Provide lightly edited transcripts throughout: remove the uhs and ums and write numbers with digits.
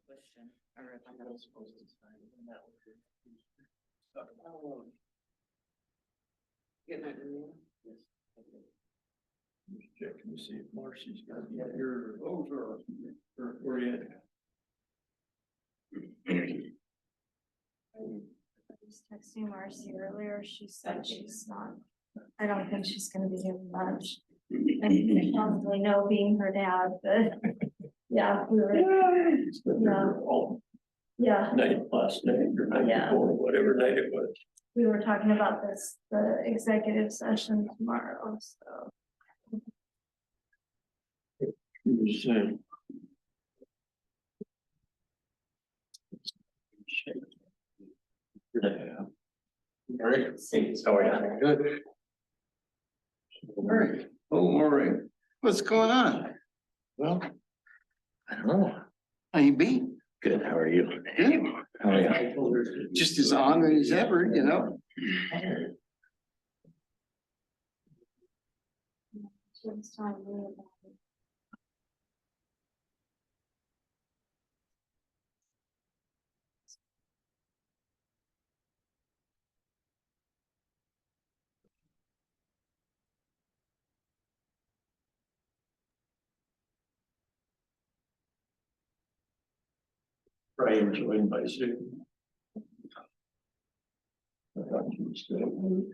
Question, or if I was supposed to sign that. Getting it in there? Yes. Just checking to see if Marcy's gonna be here. Oh, sure. Or yet. I was texting Marcy earlier, she said she's not, I don't think she's gonna be here much. And probably know being her dad, but yeah, we were, Yeah. All yeah, night last night or night Yeah. before, whatever night it was. we were talking about this, the executive session tomorrow, so. It was, All right, how are you? Good. All right, all right. What's going on? Well, I don't know. How you been? Good, how are you? Good. How are you? Just as honored as ever, you know? She was telling me about it. Brian joined by Zoom. I thought he was still.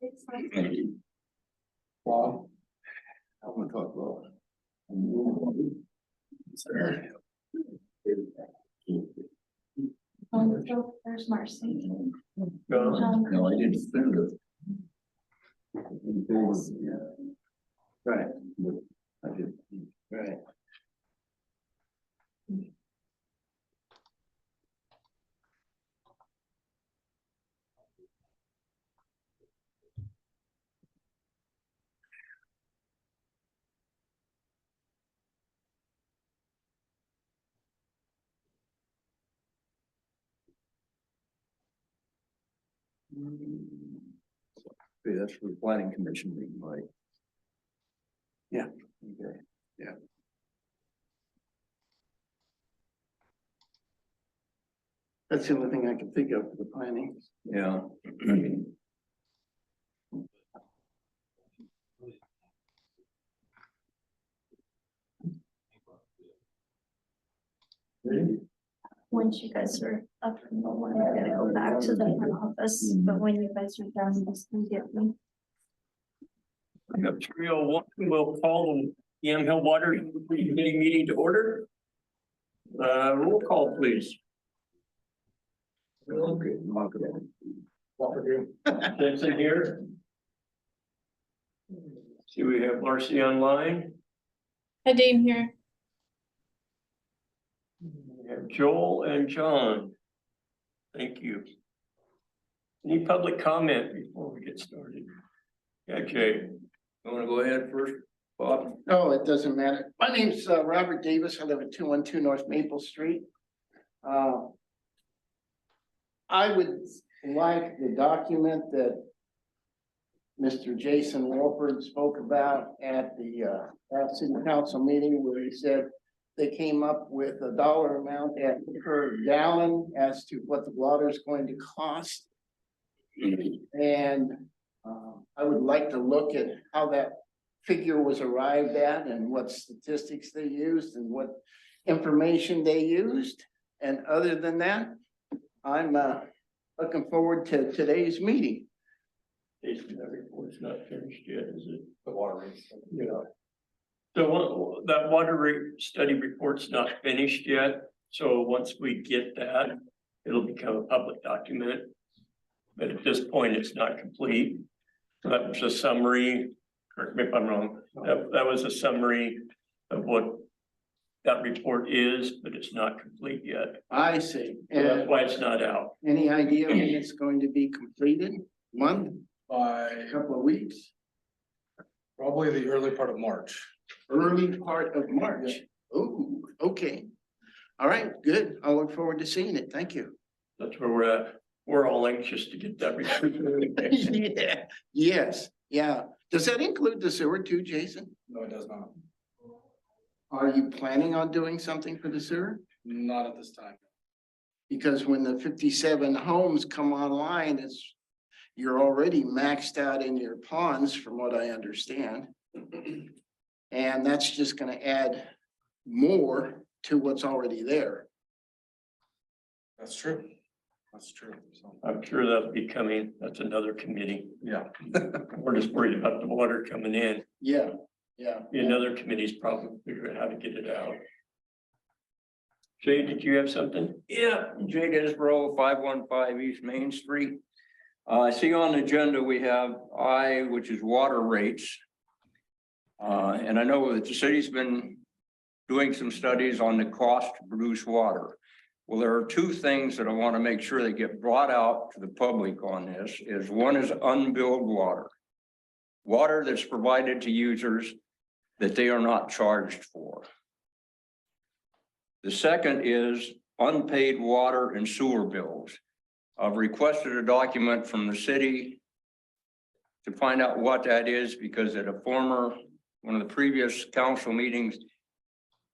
It's like, Bob. I want to talk about. so there's Marcy. Gone. No, I didn't send it. Right. I did. Right. Okay, that's for the planning commission meeting, right? Yeah. Okay, yeah. That's the only thing I can think of for the planning. Yeah. Once you guys are up and rolling, we're gonna go back to the front office, but when you guys are done, just come get me. We got 3:01, we'll call the Yamhill Water Committee meeting to order. Roll call, please. Okay. That's in here. See, we have Marcy online. Hi, Dane here. We have Joel and John. Thank you. Any public comment before we get started? Okay, you want to go ahead first, Bob? No, it doesn't matter. My name's Robert Davis. I live at 212 North Maple Street. I would like the document that Mr. Jason Wolford spoke about at the city council meeting where he said they came up with a dollar amount per gallon as to what the water is going to cost. And I would like to look at how that figure was arrived at and what statistics they used and what information they used. And other than that, I'm looking forward to today's meeting. Jason, that report's not finished yet, is it? The water rate. Yeah. So that water rate study report's not finished yet, so once we get that, it'll become a public document. But at this point, it's not complete. So that was a summary, correct me if I'm wrong, that was a summary of what that report is, but it's not complete yet. I see. So that's And why it's not out. any idea when it's going to be completed? Month, By a couple of weeks, probably the early part of March. early part of March? Oh, okay. All right, good. I look forward to seeing it. Thank you. That's where we're at. We're all anxious to get that report. Yeah, yes, yeah. Does that include the sewer too, Jason? No, it does not. Are you planning on doing something for the sewer? Not at this time. Because when the 57 homes come online, you're already maxed out in your ponds, from what I understand. And that's just gonna add more to what's already there. That's true. That's true. So, I'm sure that'll be coming. That's another committee. yeah. We're just worried about the water coming in. Yeah, yeah. Another committee's probably figuring out how to get it out. Jay, did you have something? Yeah, Jay Desborough, 515 East Main Street. I see on the agenda, we have I, which is water rates. And I know that the city's been doing some studies on the cost to produce water. Well, there are two things that I want to make sure that get brought out to the public on this is one is unbilled water. Water that's provided to users that they are not charged for. The second is unpaid water and sewer bills. I've requested a document from the city to find out what that is, because at one of the previous council meetings,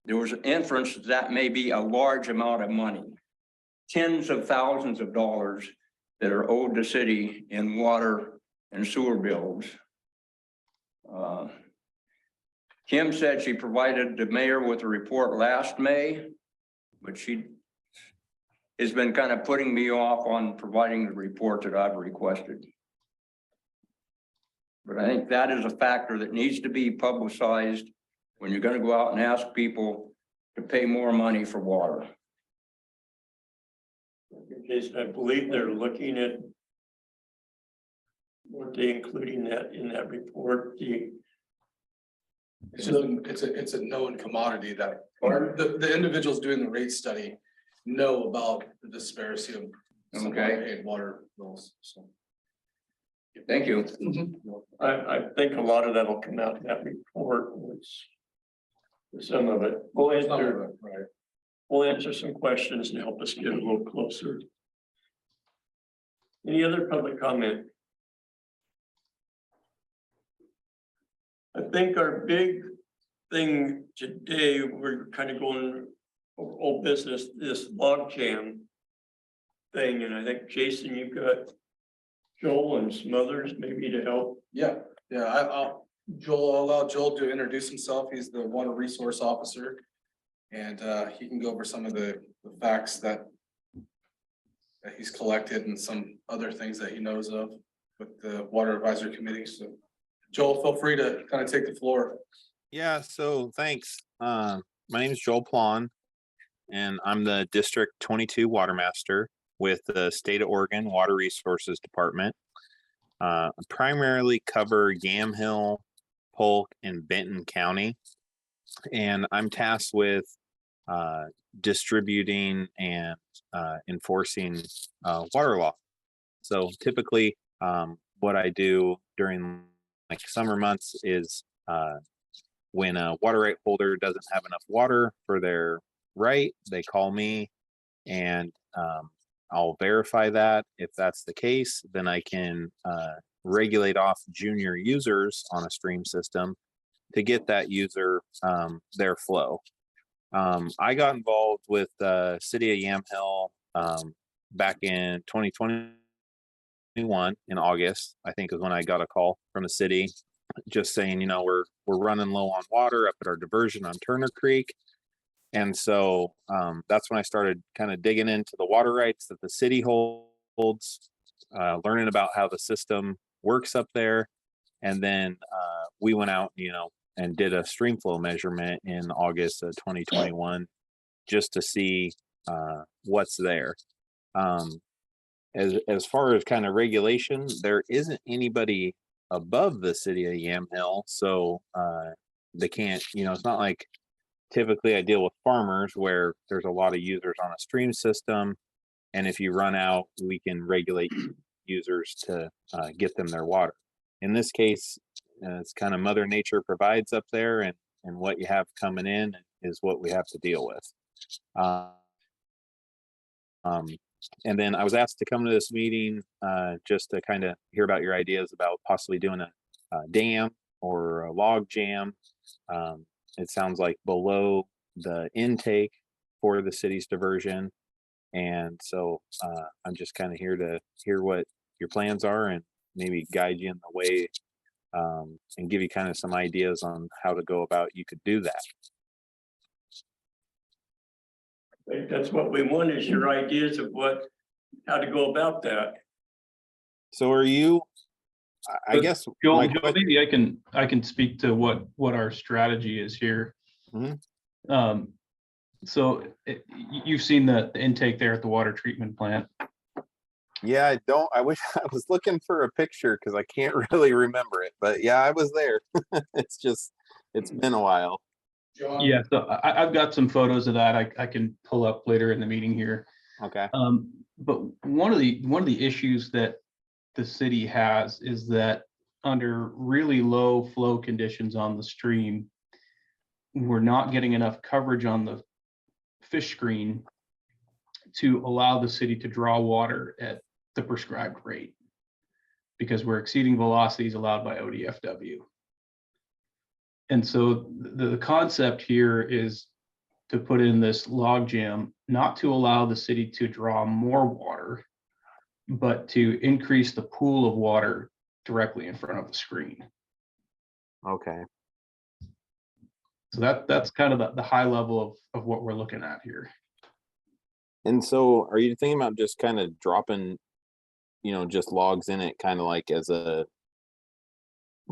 there was an inference that may be a large amount of money, tens of thousands of dollars that are owed the city in water and sewer bills. Kim said she provided the mayor with a report last May, but she has been kind of putting me off on providing the report that I've requested. But I think that is a factor that needs to be publicized when you're going to go out and ask people to pay more money for water. Jason, I believe they're looking at. Were they including that in that report? It's a known commodity that, or the individuals doing the rate study know about the disparity of some Okay. unpaid water bills, so. Thank you. I think a lot of that will come out in that report, which. Some of it, we'll answer, Right. we'll answer some questions and help us get a little closer. Any other public comment? I think our big thing today, we're kind of going old business, this log jam thing, and I think Jason, you've got Joel and some others maybe to help. Yeah, I'll allow Joel to introduce himself. He's the water resource officer. And he can go over some of the facts that he's collected and some other things that he knows of with the water advisory committee. So Joel, feel free to kind of take the floor. Yeah, so thanks. My name is Joel Plon, and I'm the District 22 Water Master with the State of Oregon Water Resources Department. I primarily cover Yamhill, Polk, and Benton County, and I'm tasked with distributing and enforcing water law. So typically, what I do during like summer months is when a water right holder doesn't have enough water for their right, they call me and I'll verify that. If that's the case, then I can regulate off junior users on a stream system to get that user their flow. I got involved with the city of Yamhill back in 2021 in August, I think is when I got a call from the city just saying, you know, we're running low on water up at our diversion on Turner Creek. And so that's when I started kind of digging into the water rights that the city holds, learning about how the system works up there. And then we went out, you know, and did a stream flow measurement in August of 2021 just to see what's there. As far as kind of regulation, there isn't anybody above the city of Yamhill, so they can't, you know, it's not like typically I deal with farmers where there's a lot of users on a stream system, and if you run out, we can regulate users to get them their water. In this case, it's kind of Mother Nature provides up there, and what you have coming in is what we have to deal with. And then I was asked to come to this meeting just to kind of hear about your ideas about possibly doing a dam or a log jam. It sounds like below the intake for the city's diversion. And so I'm just kind of here to hear what your plans are and maybe guide you in the way and give you kind of some ideas on how to go about you could do that. I think that's what we want, is your ideas of how to go about that. So are you, I guess, Joel, my Joel, question- maybe I can speak to what our strategy is here. Mhm. So you've seen the intake there at the water treatment plant. yeah, I wish I was looking for a picture because I can't really remember it, but yeah, I was there. It's been a while. John? Yeah, so I've got some photos of that I can pull up later in the meeting here. Okay. But one of the issues that the city has is that under really low flow conditions on the stream, we're not getting enough coverage on the fish screen to allow the city to draw water at the prescribed rate because we're exceeding velocities allowed by ODFW. And so the concept here is to put in this log jam, not to allow the city to draw more water, but to increase the pool of water directly in front of the screen. Okay. So that's kind of the high level of what we're looking at here. And so are you thinking about just kind of dropping, just logs in it kind of like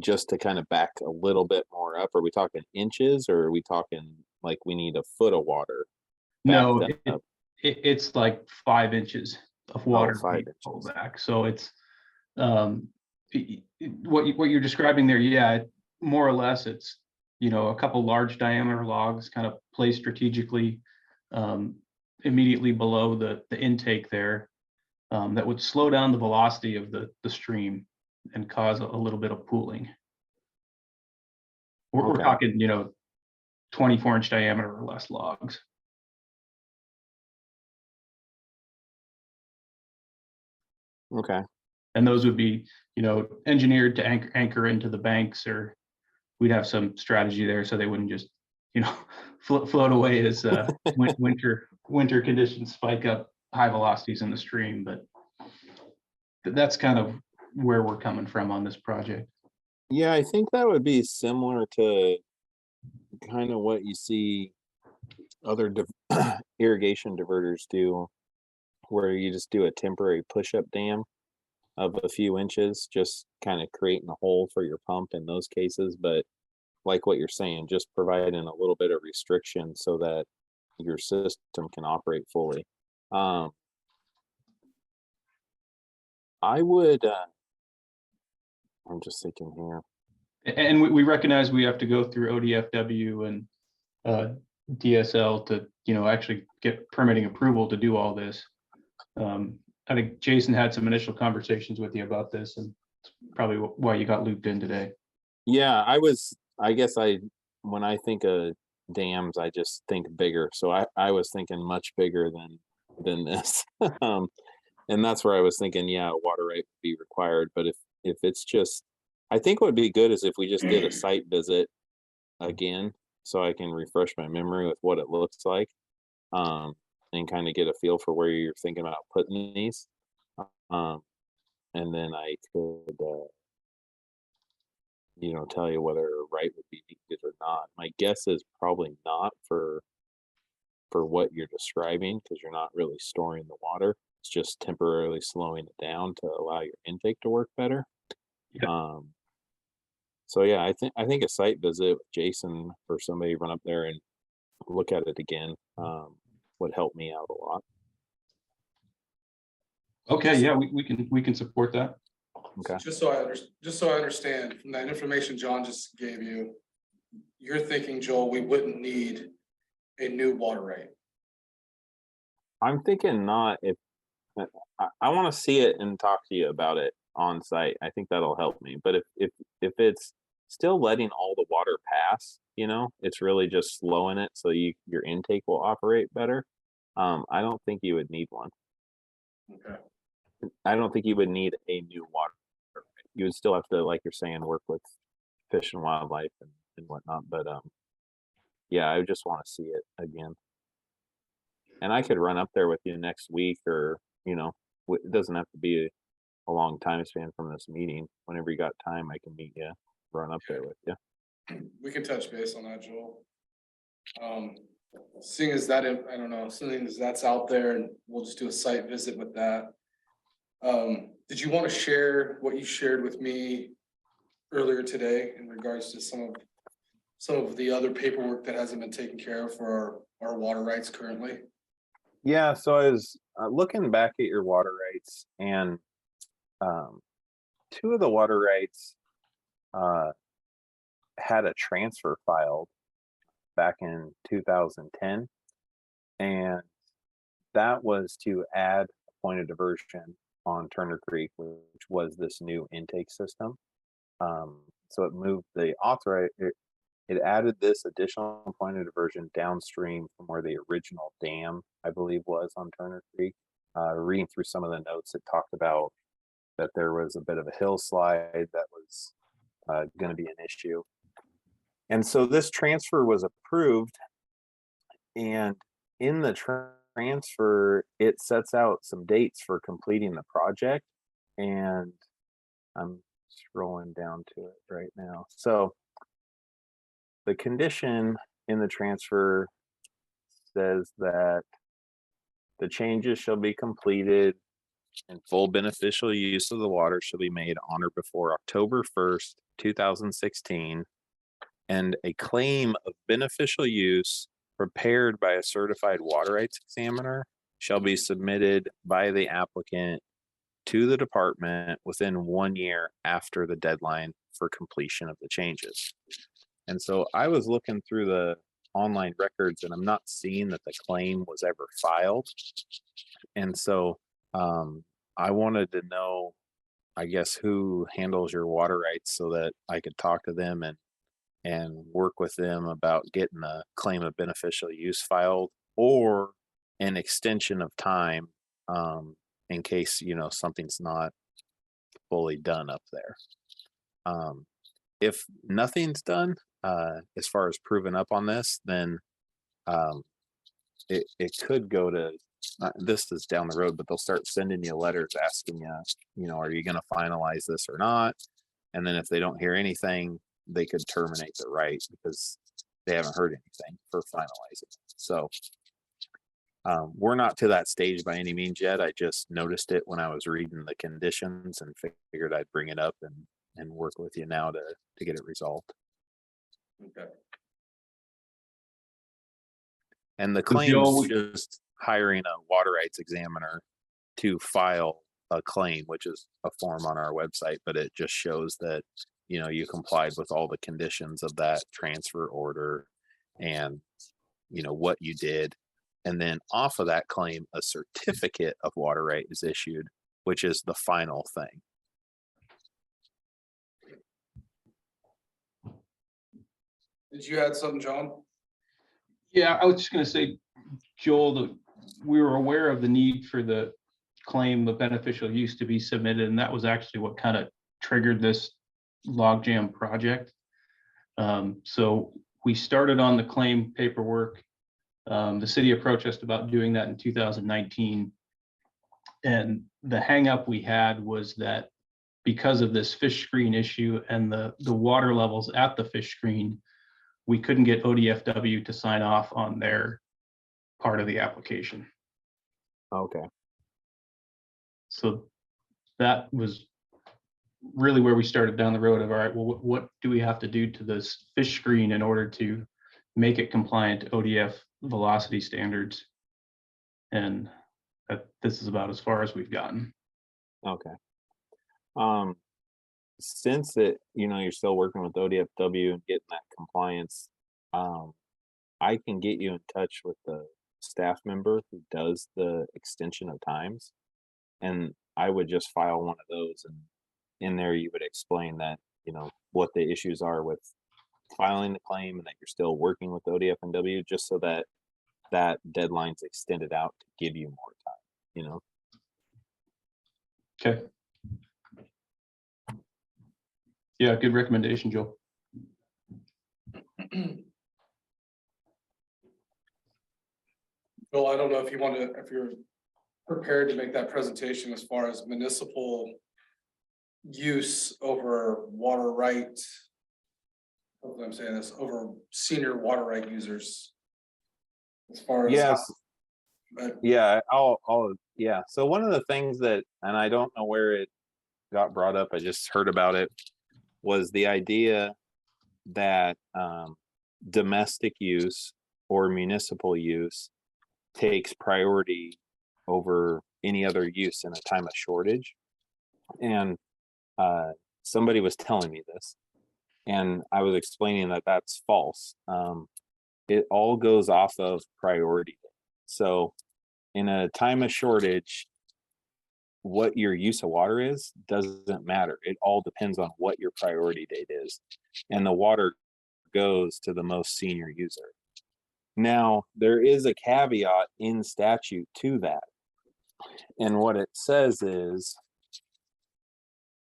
just to kind of back a little bit more up? Are we talking inches or are we talking like we need a foot of water? No, backed up? it's like 5 inches of water 5 being inches. pulled back. So it's what you're describing there. Yeah, more or less it's, a couple large diameter logs kind of placed strategically immediately below the intake there that would slow down the velocity of the stream and cause a little bit of pooling. We're Okay. talking, 24-inch diameter or less logs. Okay. And those would be, engineered to anchor into the banks, or we'd have some strategy there so they wouldn't just, float away as winter conditions spike up high velocities in the stream. But that's kind of where we're coming from on this project. Yeah, I think that would be similar to kind of what you see other irrigation diverters do, where you just do a temporary push-up dam of a few inches, just kind of creating a hole for your pump in those cases. But like what you're saying, just providing a little bit of restriction so that your system can operate fully. I would, I'm just thinking here. And we recognize we have to go through ODFW and DSL to, actually get permitting approval to do all this. I think Jason had some initial conversations with you about this, and it's probably why you got looped in today. Yeah, when I think of dams, I just think bigger. So I was thinking much bigger than this. And that's where I was thinking, yeah, a water right would be required. But if it's just, I think what would be good is if we just did a site visit again, so I can refresh my memory with what it looks like, and kind of get a feel for where you're thinking about putting these. And then I could, tell you whether a right would be needed or not. My guess is probably not for what you're describing, because you're not really storing the water. It's just temporarily slowing it down to allow your intake to work better. Yeah. So yeah, I think a site visit with Jason or somebody run up there and look at it again would help me out a lot. Okay, yeah, we can support that. Okay. Just so I understand, from that information John just gave you, you're thinking, Joel, we wouldn't need a new water right? I'm thinking not. If I want to see it and talk to you about it on site, I think that'll help me. But if it's still letting all the water pass, you know, it's really just slowing it so your intake will operate better. I don't think you would need one. Okay. I don't think you would need a new water. You would still have to, like you're saying, work with Fish and Wildlife and whatnot, but yeah, I just want to see it again. And I could run up there with you next week, or you know, it doesn't have to be a long time span from this meeting. Whenever you got time, I can meet you, run up there with you. We can touch base on that, Joel. Seeing as that, I don't know, seeing as that's out there, and we'll just do a site visit with that. Did you want to share what you shared with me earlier today in regards to some of the other paperwork that hasn't been taken care of for our water rights currently? Yeah, so I was looking back at your water rights, and two of the water rights had a transfer filed back in 2010, and that was to add a point of diversion on Turner Creek, which was this new intake system. So it moved the it added this additional point of diversion downstream from where the original dam, I believe, was on Turner Creek. Reading through some of the notes, it talked about that there was a bit of a hillslide that was going to be an issue. And so this transfer was approved, and in the transfer, it sets out some dates for completing the project, and I'm scrolling down to it right now. So the condition in the transfer says that the changes shall be completed and full beneficial use of the water shall be made on or before October 1st, 2016, and a claim of beneficial use prepared by a certified water rights examiner shall be submitted by the applicant to the department within 1 year after the deadline for completion of the changes. And so I was looking through the online records, and I'm not seeing that the claim was ever filed. And so I wanted to know, I guess, who handles your water rights so that I could talk to them and work with them about getting a claim of beneficial use filed, or an extension of time in case, you know, something's not fully done up there. If nothing's done as far as proving up on this, then it could go to, this is down the road, but they'll start sending you letters asking you, you know, are you going to finalize this or not? And then if they don't hear anything, they could terminate the right because they haven't heard anything for finalizing. So we're not to that stage by any means yet. I just noticed it when I was reading the conditions and figured I'd bring it up and work with you now to get it resolved. Okay. And the So claim Joe, is just hiring a water rights examiner to file a claim, which is a form on our website, but it just shows that, you know, you complied with all the conditions of that transfer order and, you know, what you did. And then off of that claim, a certificate of water right is issued, which is the final thing. Did you add something, John? Yeah, I was just gonna say, Joel, that we were aware of the need for the claim of beneficial use to be submitted, and that was actually what kind of triggered this logjam project. So we started on the claim paperwork. The city approached us about doing that in 2019. And the hangup we had was that because of this fish screen issue and the water levels at the fish screen, we couldn't get ODFW to sign off on their part of the application. Okay. So that was really where we started down the road of, all right, well, what do we have to do to this fish screen in order to make it compliant to ODF velocity standards? And this is about as far as we've gotten. Okay. Since it, you know, you're still working with ODFW and getting that compliance, I can get you in touch with the staff member who does the extension of times, and I would just file one of those, and in there you would explain that what the issues are with filing the claim and that you're still working with ODF&W, just so that that deadline's extended out to give you more time, Okay. Yeah, good recommendation, Joel. Bill, I don't know if you want to, if you're prepared to make that presentation as far as municipal use over water right. Hopefully I'm saying this, over senior water right users. As far as. Yes. But Yeah, yeah. So one of the things that, and I don't know where it got brought up, I just heard about it, was the idea that domestic use or municipal use takes priority over any other use in a time of shortage. And somebody was telling me this, and I was explaining that that's false. It all goes off of priority. So in a time of shortage, what your use of water is doesn't matter. It all depends on what your priority date is. And the water goes to the most senior user. Now, there is a caveat in statute to that. And what it says is,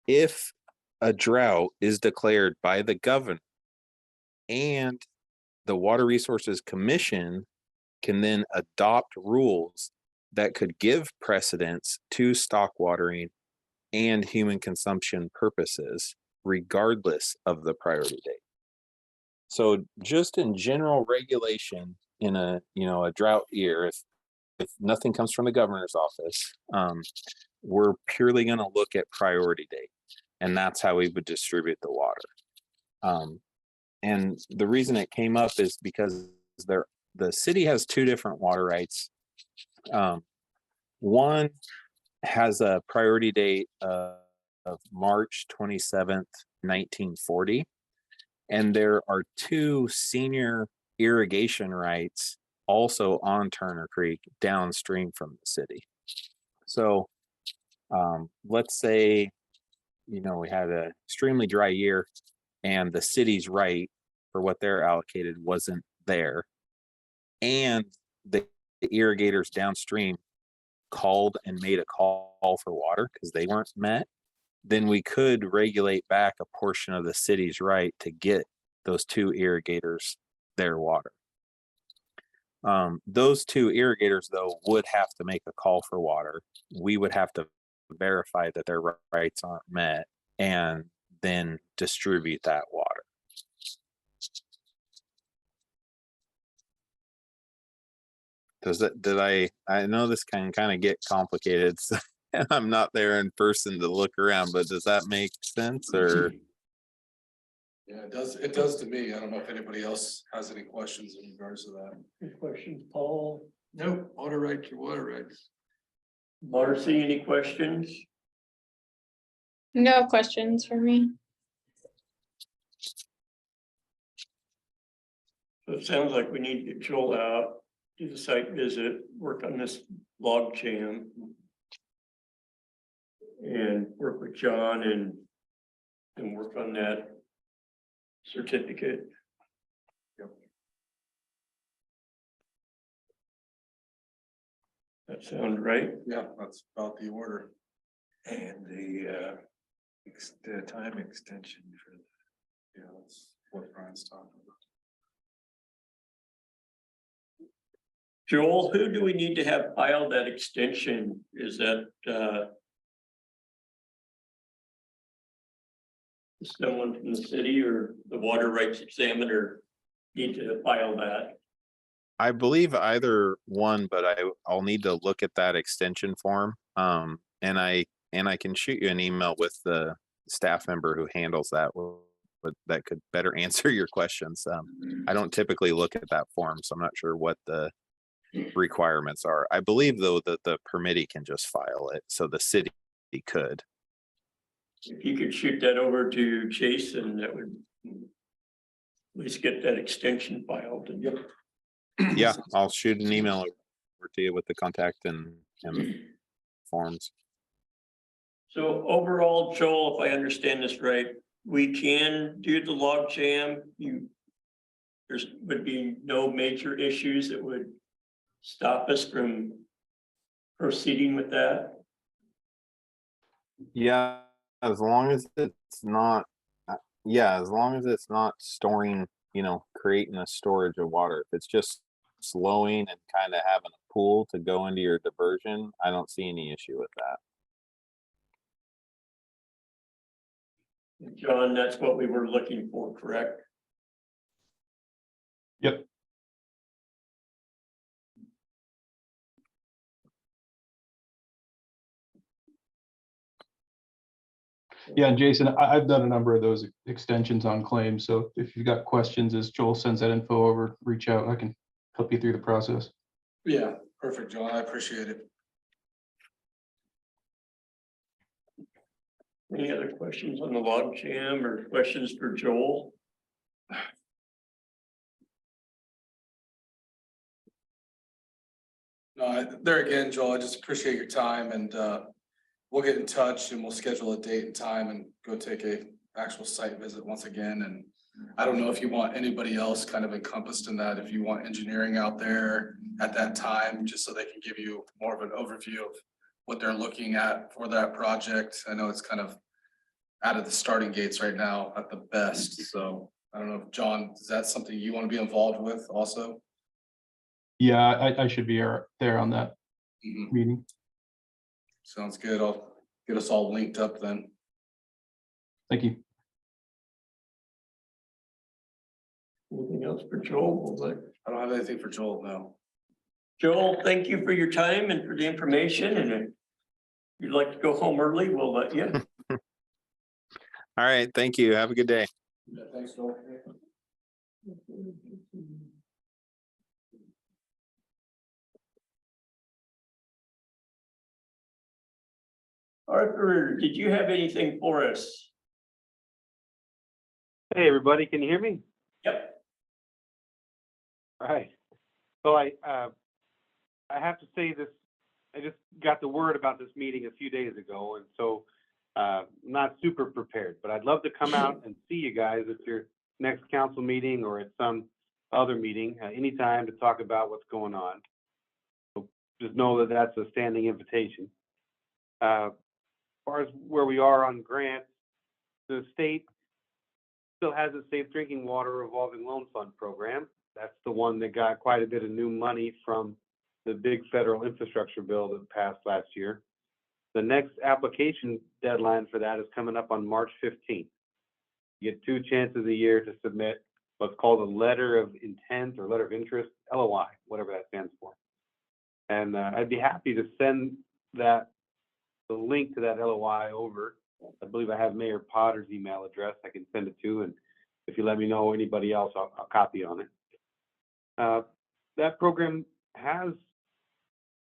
if a drought is declared by the governor and the Water Resources Commission can then adopt rules that could give precedence to stock watering and human consumption purposes, regardless of the priority date. So just in general regulation in a drought year, if nothing comes from the governor's office, we're purely going to look at priority date, and that's how we would distribute the water. And the reason it came up is because the city has two different water rights. One has a priority date of March 27th, 1940. And there are two senior irrigation rights also on Turner Creek downstream from the city. So let's say, we had an extremely dry year and the city's right for what they're allocated wasn't there. And the irrigators downstream called and made a call for water because they weren't met. Then we could regulate back a portion of the city's right to get those two irrigators their water. Those two irrigators, though, would have to make a call for water. We would have to verify that their rights aren't met and then distribute that water. I know this can kind of get complicated, so I'm not there in person to look around, but does that make sense or? yeah, it does to me. I don't know if anybody else has any questions in regards to that. Any questions, Paul? Nope, water rights are water rights. Marcy, any questions? No questions for me. So it sounds like we need to get Joel out, do the site visit, work on this log jam. And work with John and work on that certificate. Yep. That sound right? Yeah, that's about the order. And the time extension for. Yeah, that's what Brian's talking about. Joel, who do we need to have file that extension? Is that someone from the city or the water rights examiner need to file that? I believe either one, but I'll need to look at that extension form. And I can shoot you an email with the staff member who handles that, but that could better answer your questions. I don't typically look at that form, so I'm not sure what the requirements are. I believe though that the permittee can just file it, so the city could. If you could shoot that over to Jason, that would at least get that extension filed. And Yep. Yeah, I'll shoot an email over to you with the contact and forms. so overall, Joel, if I understand this right, we can do the log jam. There's would be no major issues that would stop us from proceeding with that. Yeah, as long as it's not, yeah, as long as it's not storing, creating a storage of water. If it's just slowing and kind of having a pool to go into your diversion, I don't see any issue with that. John, that's what we were looking for, correct? Yep. Yeah, and Jason, I've done a number of those extensions on claims, so if you've got questions, as Joel sends that info over, reach out, I can help you through the process. Yeah, perfect, John. I appreciate it. Any other questions on the log jam or questions for Joel? No, there again, Joel, I just appreciate your time and we'll get in touch and we'll schedule a date and time and go take a actual site visit once again. And I don't know if you want anybody else kind of encompassed in that, if you want engineering out there at that time, just so they can give you more of an overview of what they're looking at for that project. I know it's kind of out of the starting gates right now at the best. So I don't know if John, is that something you want to be involved with also? Yeah, I should be there on that Mhm. meeting. Sounds good. I'll get us all linked up then. Thank you. Anything else for Joel? I don't have anything for Joel now. Joel, thank you for your time and for the information, and if you'd like to go home early, we'll let you. All right, thank you. Have a good day. Thanks, Joel. Arthur, did you have anything for us? Hey, everybody, can you hear me? Yep. All right. So I have to say this, I just got the word about this meeting a few days ago, and so I'm not super prepared, but I'd love to come out and see you guys at your next council meeting or at some other meeting, anytime to talk about what's going on. So just know that that's a standing invitation. As far as where we are on grants, the state still has a Safe Drinking Water Revolving Loan Fund program. That's the one that got quite a bit of new money from the big federal infrastructure bill that passed last year. The next application deadline for that is coming up on March 15th. You get 2 chances a year to submit what's called a letter of intent or letter of interest, LOI, whatever that stands for. And I'd be happy to send the link to that LOI over. I believe I have Mayor Potter's email address I can send it to, and if you let me know anybody else, I'll copy on it. That program has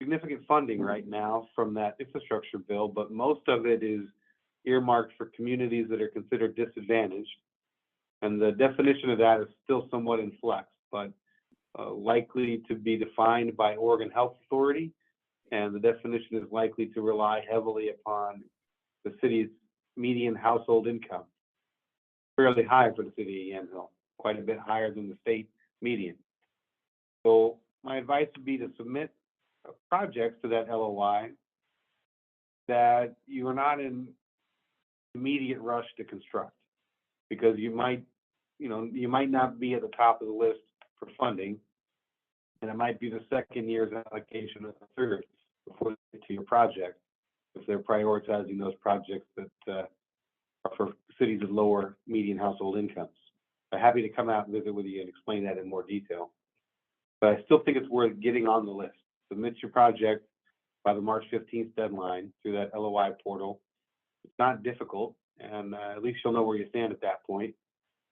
significant funding right now from that infrastructure bill, but most of it is earmarked for communities that are considered disadvantaged. And the definition of that is still somewhat in flux, but likely to be defined by Oregon Health Authority. And the definition is likely to rely heavily upon the city's median household income. Fairly high for the city of Yamhill, quite a bit higher than the state median. So my advice would be to submit projects to that LOI that you are not in immediate rush to construct, because you might not be at the top of the list for funding, and it might be the second year's allocation or the third before they get to your project, if they're prioritizing those projects that are for cities with lower median household incomes. I'm happy to come out and visit with you and explain that in more detail. But I still think it's worth getting on the list. Submit your project by the March 15th deadline through that LOI portal. It's not difficult, and at least you'll know where you stand at that point.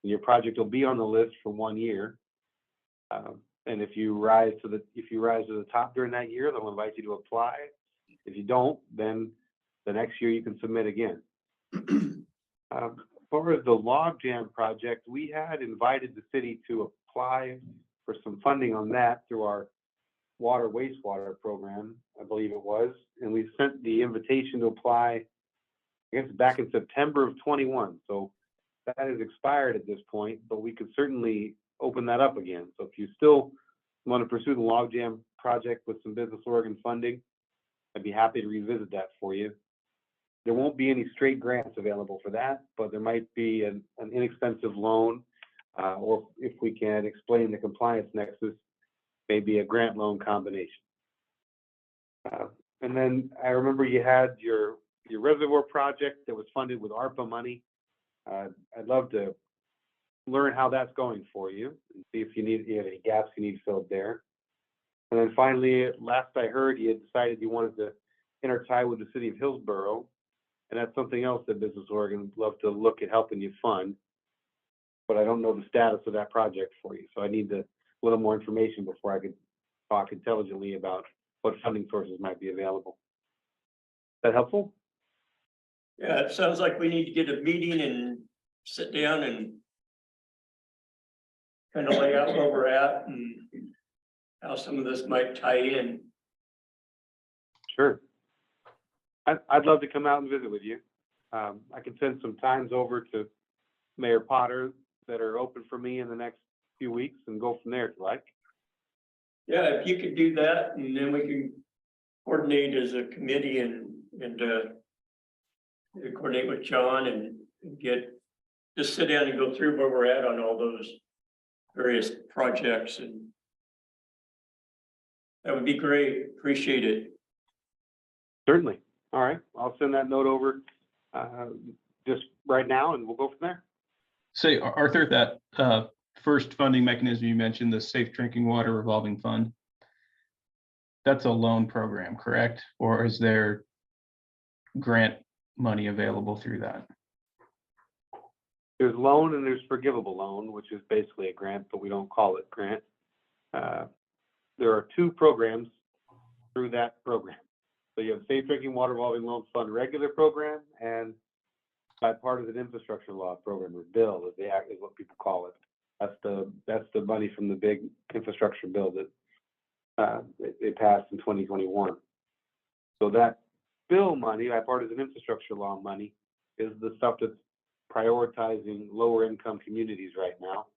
And your project will be on the list for 1 year. And if you rise to the top during that year, they'll invite you to apply. If you don't, then the next year you can submit again. As far as the log jam project, we had invited the city to apply for some funding on that through our water wastewater program, I believe it was. And we sent the invitation to apply, I guess, back in September of 21. So that has expired at this point, but we could certainly open that up again. So if you still want to pursue the logjam project with some Business Oregon funding, I'd be happy to revisit that for you. There won't be any straight grants available for that, but there might be an inexpensive loan, or if we can explain the compliance nexus, maybe a grant loan combination. And then I remember you had your reservoir project that was funded with ARPA money. I'd love to learn how that's going for you and see if you have any gaps you need filled there. And then finally, last I heard, you had decided you wanted to intertie with the city of Hillsborough. And that's something else that Business Oregon would love to look at helping you fund. But I don't know the status of that project for you. So I need a little more information before I could talk intelligently about what funding sources might be available. Is that helpful? Yeah, it sounds like we need to get a meeting and sit down and kind of lay out where we're at and how some of this might tie in. Sure. I'd love to come out and visit with you. I can send some times over to Mayor Potter that are open for me in the next few weeks and go from there if you like. Yeah, if you could do that, and then we can coordinate as a committee and coordinate with John and just sit down and go through where we're at on all those various projects, and that would be great. Appreciate it. Certainly. All right. I'll send that note over just right now and we'll go from there. Say, Arthur, that first funding mechanism you mentioned, the Safe Drinking Water Revolving Fund, that's a loan program, correct? Or is there grant money available through that? There's loan and there's forgivable loan, which is basically a grant, but we don't call it grant. There are two programs through that program. So you have Safe Drinking Water Revolving Loan Fund regular program and Bipartisan Infrastructure Law program, or bill, is what people call it. That's the money from the big infrastructure bill that they passed in 2021. So that bill money, Bipartisan Infrastructure Law money, is the stuff that's prioritizing lower income communities right now.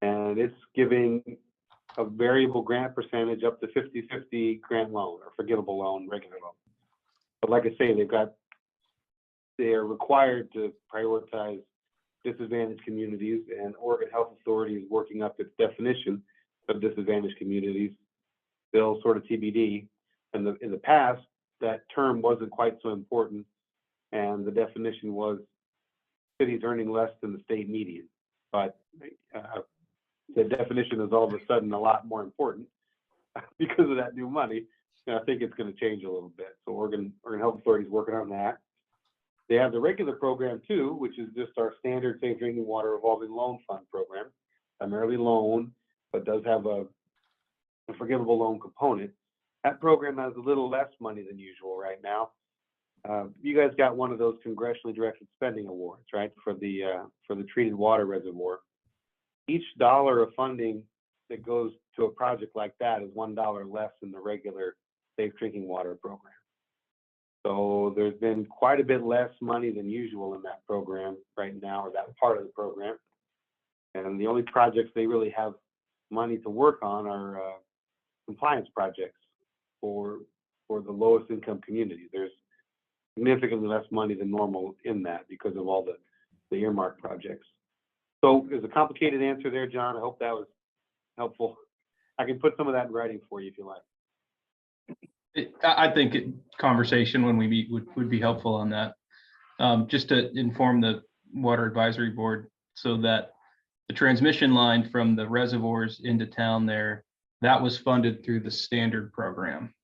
And it's giving a variable grant percentage up to 50-50 grant loan or forgivable loan, regular loan. But like I say, they are required to prioritize disadvantaged communities, and Oregon Health Authority is working up its definition of disadvantaged communities, still sort of TBD. And in the past, that term wasn't quite so important, and the definition was cities earning less than the state median. But the definition is all of a sudden a lot more important because of that new money. And I think it's going to change a little bit. So Oregon Health Authority is working on that. They have the regular program too, which is just our standard Safe Drinking Water Revolving Loan Fund program, primarily loan, but does have a forgivable loan component. That program has a little less money than usual right now. You guys got one of those congressionally directed spending awards, right, for the treated water reservoir. Each dollar of funding that goes to a project like that is $1 less than the regular Safe Drinking Water program. So there's been quite a bit less money than usual in that program right now, or that part of the program. And the only projects they really have money to work on are compliance projects for the lowest income communities. There's significantly less money than normal in that because of all the earmark projects. So there's a complicated answer there, John. I hope that was helpful. I can put some of that in writing for you if you like. I think conversation when we meet would be helpful on that. Just to inform the Water Advisory Board, so that the transmission line from the reservoirs into town there, that was funded through the standard program.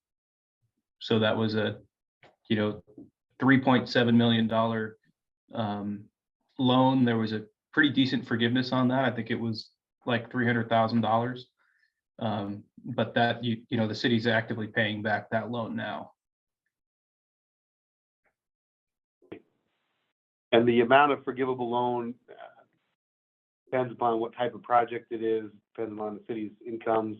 So that was a, $3.7 million loan. There was a pretty decent forgiveness on that. I think it was like $300,000. But that, the city's actively paying back that loan now. And the amount of forgivable loan depends upon what type of project it is, depends on the city's incomes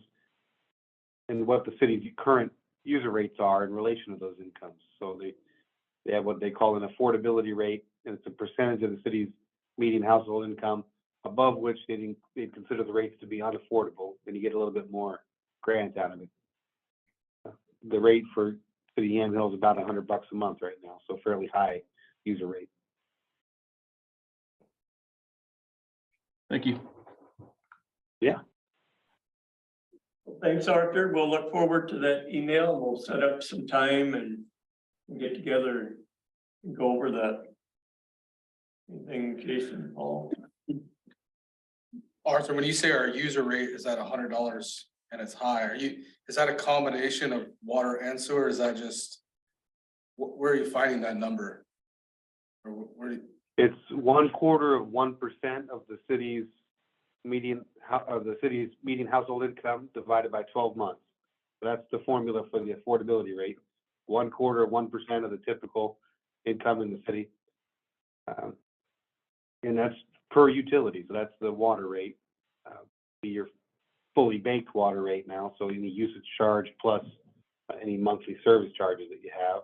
and what the city's current user rates are in relation to those incomes. So they have what they call an affordability rate, and it's a percentage of the city's median household income, above which they'd consider the rates to be unaffordable, and you get a little bit more grant out of it. The rate for City of Yam Hill is about $100 a month right now, so fairly high user rate. Thank you. Thanks, Arthur. We'll look forward to that email. We'll set up some time and get together and go over that. Anything, Jason, Paul? Arthur, when you say our user rate is at $100 and it's high, is that a combination of water and sewer? Is that just, where are you finding that number? Or where, It's 0.25% of the city's median household income divided by 12 months. So that's the formula for the affordability rate. 1% of the typical income in the city. And that's per utility. So that's the water rate, your fully baked water rate now. So any usage charge plus any monthly service charges that you have.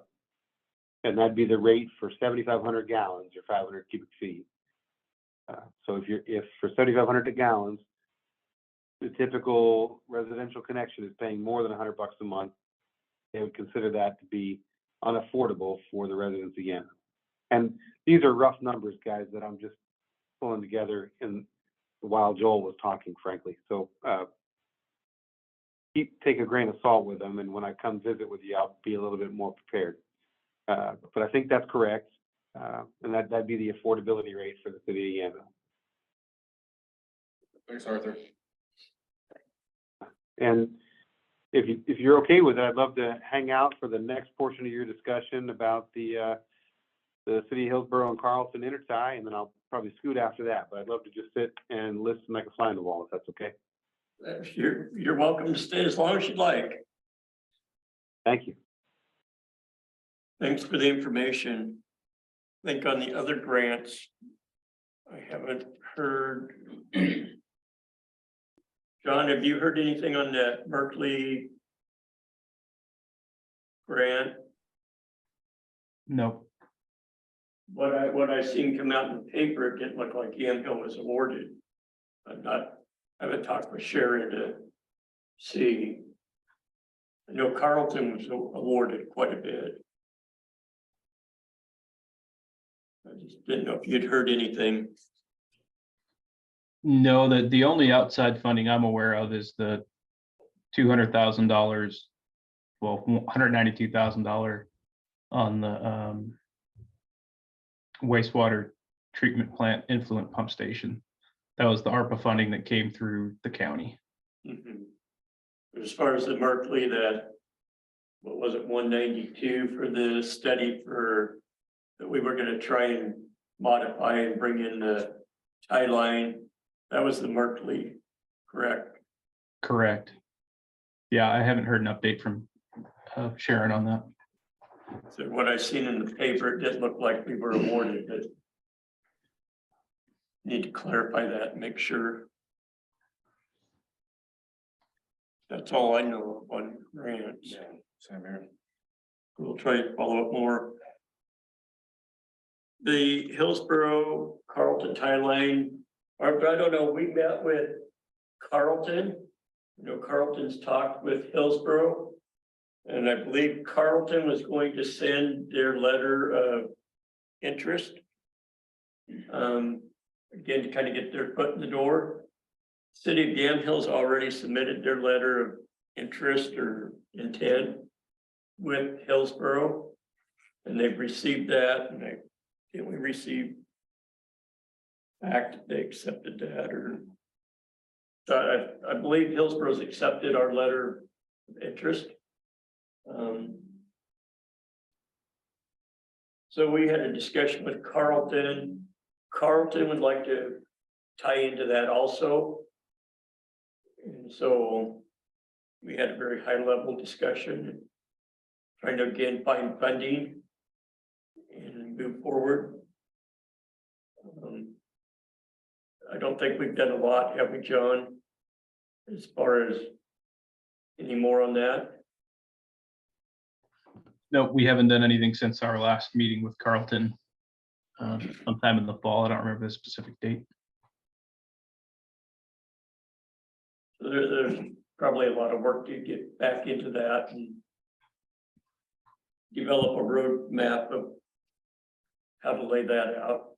And that'd be the rate for 7,500 gallons or 500 cubic feet. So if for 7,500 gallons, the typical residential connection is paying more than $100 a month, they would consider that to be unaffordable for the residents again. And these are rough numbers, guys, that I'm just pulling together while Joel was talking, frankly. So take a grain of salt with them, and when I come visit with you, I'll be a little bit more prepared. But I think that's correct. And that'd be the affordability rate for the city of Yamhill. thanks, Arthur. And if you're okay with it, I'd love to hang out for the next portion of your discussion about the City of Hillsborough and Carlton intertie, and then I'll probably scoot after that. But I'd love to just sit and listen like a fly on the wall, if that's okay. You're welcome to stay as long as you'd like. Thank you. Thanks for the information. I think on the other grants, I haven't heard. John, have you heard anything on that Berkeley grant? No. What I seen come out in the paper, it didn't look like Yamhill was awarded. I haven't talked with Sharon to see. I know Carlton was awarded quite a bit. I just didn't know if you'd heard anything. No, the only outside funding I'm aware of is the $200,000, well, $192,000 on the wastewater treatment plant influent pump station. That was the ARPA funding that came through the county. Mm-hmm. As far as the Merkley, that, what was it, 192 for the study that we were gonna try and modify and bring in the tie line, that was the Merkley, correct? Correct. Yeah, I haven't heard an update from Sharon on that. So what I seen in the paper, it didn't look like we were awarded, but need to clarify that and make sure. That's all I know of on grants. Yeah, same here. We'll try to follow up more. The Hillsborough Carlton tie line, I don't know, we met with Carlton. You know, Carlton's talked with Hillsborough. And I believe Carlton was going to send their letter of interest. Again, to kind of get their foot in the door. City of Yamhill's already submitted their letter of interest or intent with Hillsborough. And they've received that, and we received back that they accepted that, or I believe Hillsborough's accepted our letter of interest. So we had a discussion with Carlton. Carlton would like to tie into that also. And so we had a very high level discussion, trying to again find funding and move forward. I don't think we've done a lot, have we, John? As far as any more on that? No, we haven't done anything since our last meeting with Carlton. sometime in the fall. I don't remember the specific date. So there's probably a lot of work to get back into that and develop a roadmap of how to lay that out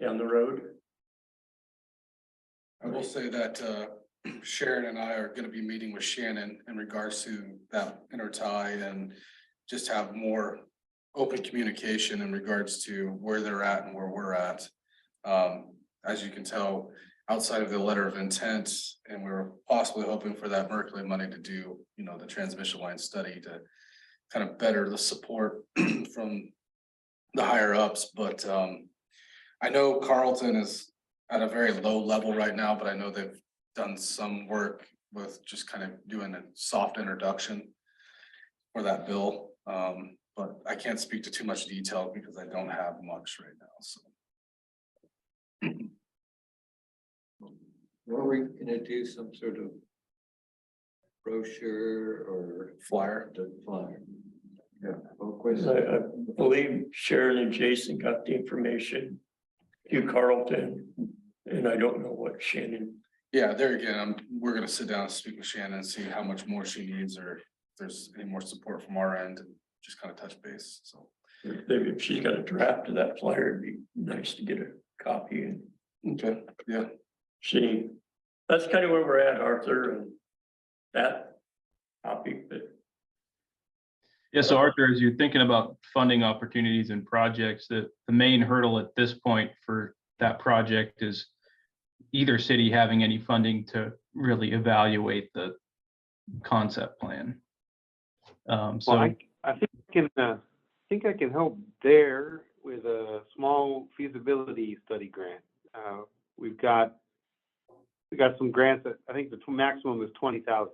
down the road. I will say that Sharon and I are gonna be meeting with Shannon in regards to that intertie and just have more open communication in regards to where they're at and where we're at. As you can tell, outside of the letter of intent, and we're possibly hoping for that Merkley money to do, you know, the transmission line study to kind of better the support from the higher ups, but I know Carlton is at a very low level right now, but I know they've done some work with just kind of doing a soft introduction for that bill. But I can't speak to too much detail because I don't have much right now, so. Were we gonna do some sort of brochure or Flyer. the flyer? Yeah. I believe Sharon and Jason got the information to Carlton, and I don't know what Shannon. Yeah, there again, we're gonna sit down and speak with Shannon and see how much more she needs or if there's any more support from our end and just kind of touch base, so. If she's got a draft of that flyer, it'd be nice to get a copy and Okay, yeah. see. That's kind of where we're at, Arthur, and that topic, but Yeah, so Arthur, as you're thinking about funding opportunities and projects, the main hurdle at this point for that project is either city having any funding to really evaluate the concept plan. So Well, I think I can help there with a small feasibility study grant. We've got some grants that I think the maximum is $20,000,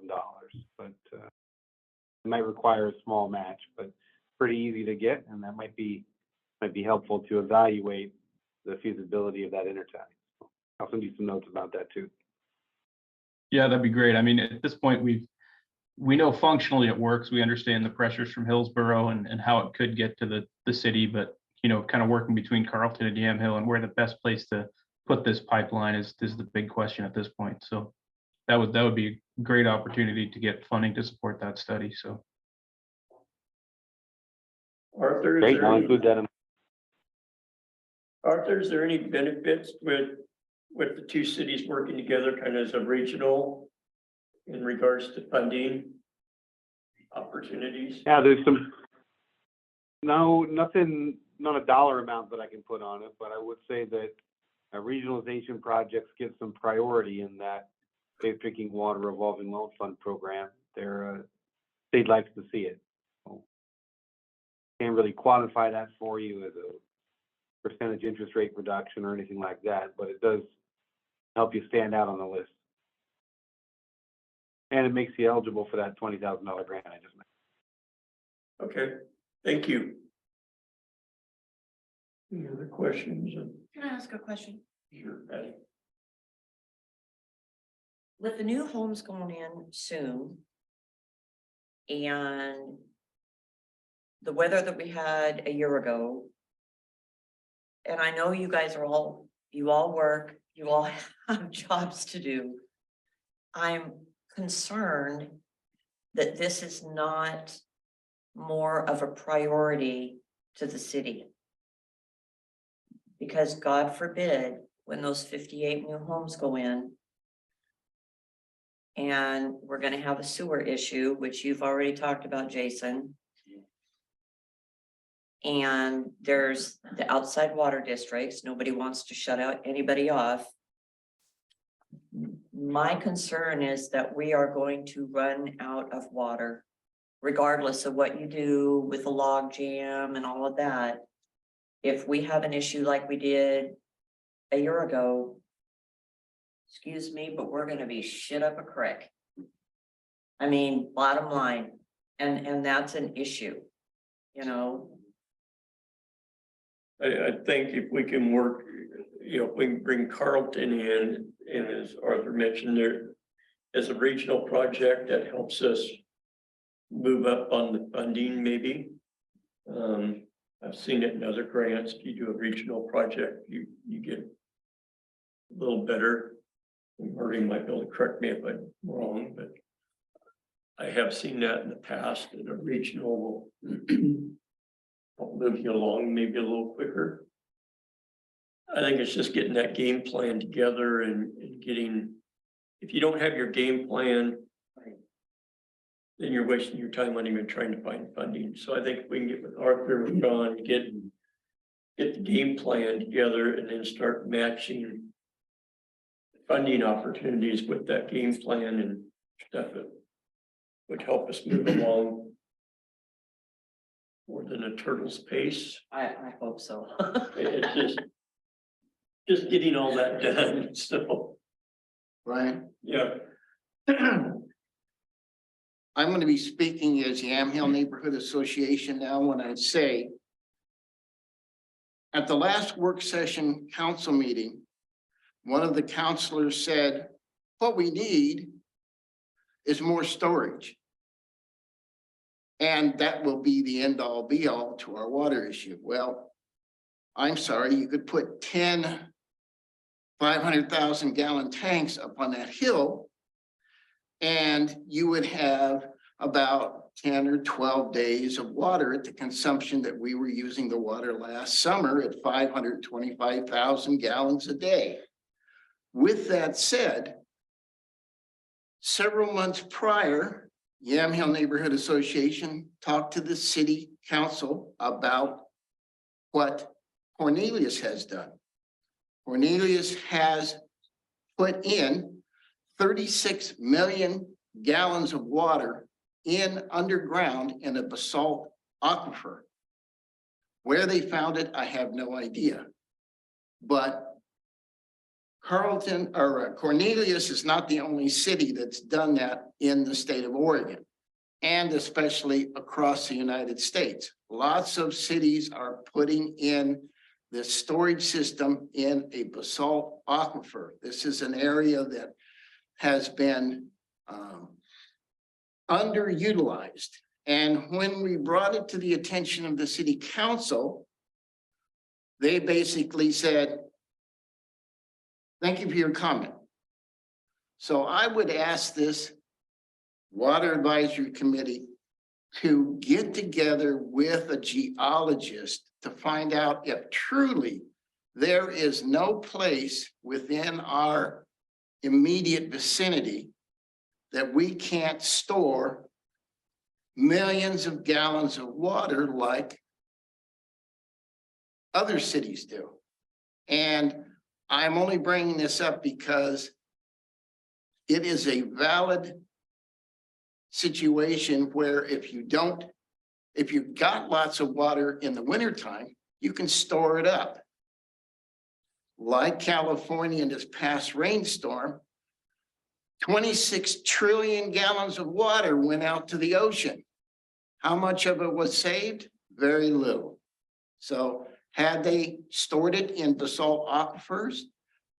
but it might require a small match, but pretty easy to get, and that might be helpful to evaluate the feasibility of that intertie. I'll send you some notes about that too. yeah, that'd be great. I mean, at this point, we know functionally it works. We understand the pressures from Hillsborough and how it could get to the city, but you know, kind of working between Carlton and Yamhill and where the best place to put this pipeline is the big question at this point. So that would be a great opportunity to get funding to support that study. So Arthur, Great, I'll include that in. Arthur, is there any benefits with the two cities working together kind of as a regional in regards to funding opportunities? Yeah, there's nothing, not a dollar amount that I can put on it, but I would say that regionalization projects get some priority in that Safe Drinking Water Revolving Loan Fund program. State likes to see it. So, can't really quantify that for you as a percentage interest rate reduction or anything like that, but it does help you stand out on the list. And it makes you eligible for that $20,000 grant I just mentioned. Okay, thank you. Any other questions? Can I ask a question? Sure, Patty. With the new homes going in soon and the weather that we had a year ago, and I know you guys you all work, you all have jobs to do. I'm concerned that this is not more of a priority to the city. Because God forbid, when those 58 new homes go in, and we're gonna have a sewer issue, which you've already talked about, Jason. And there's the outside water districts, nobody wants to shut out anybody off. My concern is that we are going to run out of water, regardless of what you do with the log jam and all of that. If we have an issue like we did a year ago, excuse me, but we're gonna be shit up a creek. I mean, bottom line, and that's an issue, you know? I think if we can work, you know, if we can bring Carlton in, and as Arthur mentioned, there as a regional project that helps us move up on the funding maybe. I've seen it in other grants. If you do a regional project, you get a little better. Murray might be able to correct me if I'm wrong, but I have seen that in the past, that a regional will help move you along maybe a little quicker. I think it's just getting that game plan together and getting, if you don't have your game plan, then you're wasting your time on even trying to find funding. So I think if we can get with Arthur, with John, get the game plan together and then start matching funding opportunities with that game plan and stuff that would help us move along more than a turtle's pace. I hope so. It's just getting all that done, so, Brian? yeah. I'm going to be speaking as Yamhill Neighborhood Association now when I say at the last work session council meeting, one of the counselors said, what we need is more storage. And that will be the end all be all to our water issue. Well, I'm sorry, you could put 10 500,000 gallon tanks up on that hill and you would have about 10 or 12 days of water at the consumption that we were using the water last summer at 525,000 gallons a day. With that said, several months prior, Yamhill Neighborhood Association talked to the city council about what Cornelius has done. Cornelius has put in 36 million gallons of water in underground in a basalt aquifer. Where they found it, I have no idea. But Cornelius is not the only city that's done that in the state of Oregon, and especially across the United States. Lots of cities are putting in the storage system in a basalt aquifer. This is an area that has been underutilized. And when we brought it to the attention of the city council, they basically said, thank you for your comment. So I would ask this Water Advisory Committee to get together with a geologist to find out if truly there is no place within our immediate vicinity that we can't store millions of gallons of water like other cities do. And I'm only bringing this up because it is a valid situation where if you've got lots of water in the wintertime, you can store it up. Like California in this past rainstorm, 26 trillion gallons of water went out to the ocean. How much of it was saved? Very little. So had they stored it in basalt aquifers,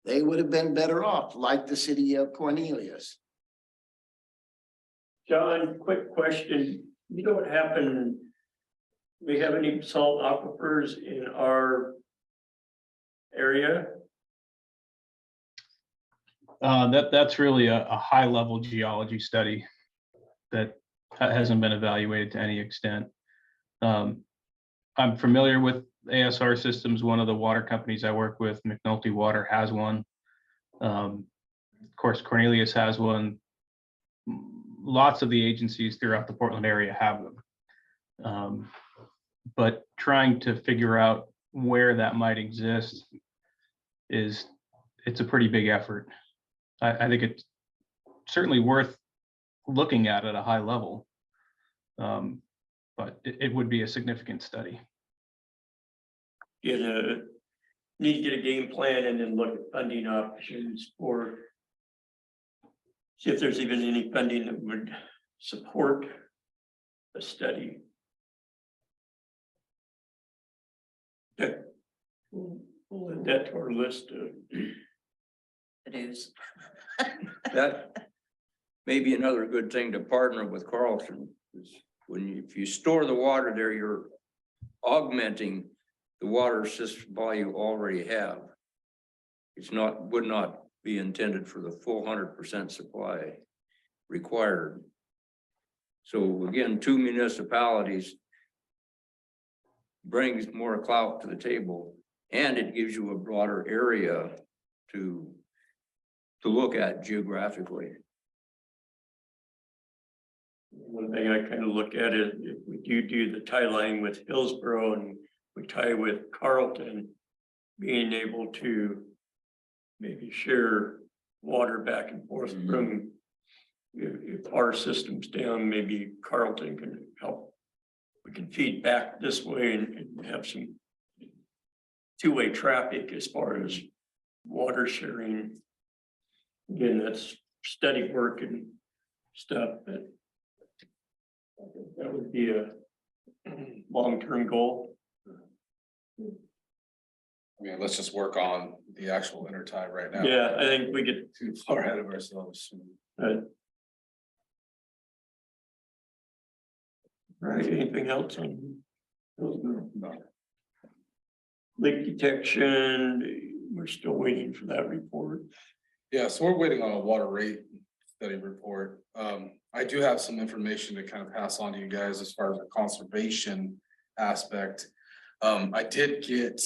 they would have been better off, like the city of Cornelius. John, quick question. You know what happened? We have any salt aquifers in our area? That's really a high level geology study that hasn't been evaluated to any extent. I'm familiar with ASR Systems. One of the water companies I work with, McNulty Water, has one. Of course, Cornelius has one. Lots of the agencies throughout the Portland area have them. But trying to figure out where that might exist it's a pretty big effort. I think it's certainly worth looking at a high level. But it would be a significant study. Need to get a game plan and then look at funding options for, see if there's even any funding that would support a study. Okay. We'll add that to our list of. To-dos. That may be another good thing to partner with Carlson, is if you store the water there, augmenting the water system you already have. It's not, would not be intended for the full 100% supply required. So again, 2 municipalities brings more clout to the table, and it gives you a broader area to look at geographically. One thing I kind of look at is if we do the tie line with Hillsborough and we tie with Carlton, being able to maybe share water back and forth from, if our system's down, maybe Carlton can help. We can feed back this way and have some two-way traffic as far as water sharing. Again, that's study work and stuff, but I think that would be a long-term goal. I mean, let's just work on the actual intertie right now. Yeah, I think we get Too far ahead of ourselves. right. Anything else on No. leak detection? We're still waiting for that report. Yeah, so we're waiting on a water rate study report. I do have some information to kind of pass on to you guys as far as the conservation aspect. I did get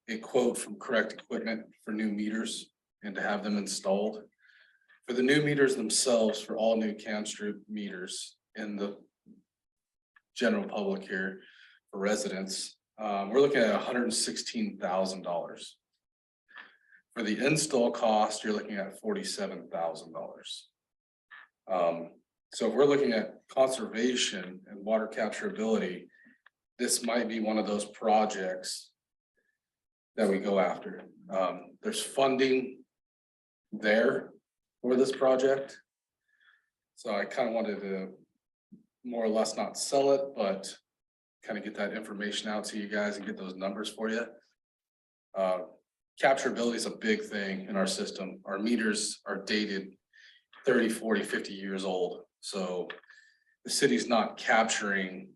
a quote from Correct Equipment for new meters and to have them installed. For the new meters themselves, for all new Camstroup meters in the general public here for residents, we're looking at $116,000. For the install cost, you're looking at $47,000. So if we're looking at conservation and water capturability, this might be one of those projects that we go after. There's funding there for this project. So I kind of wanted to more or less not sell it, but kind of get that information out to you guys and get those numbers for you. Capturability is a big thing in our system. Our meters are dated 30, 40, 50 years old. So the city's not capturing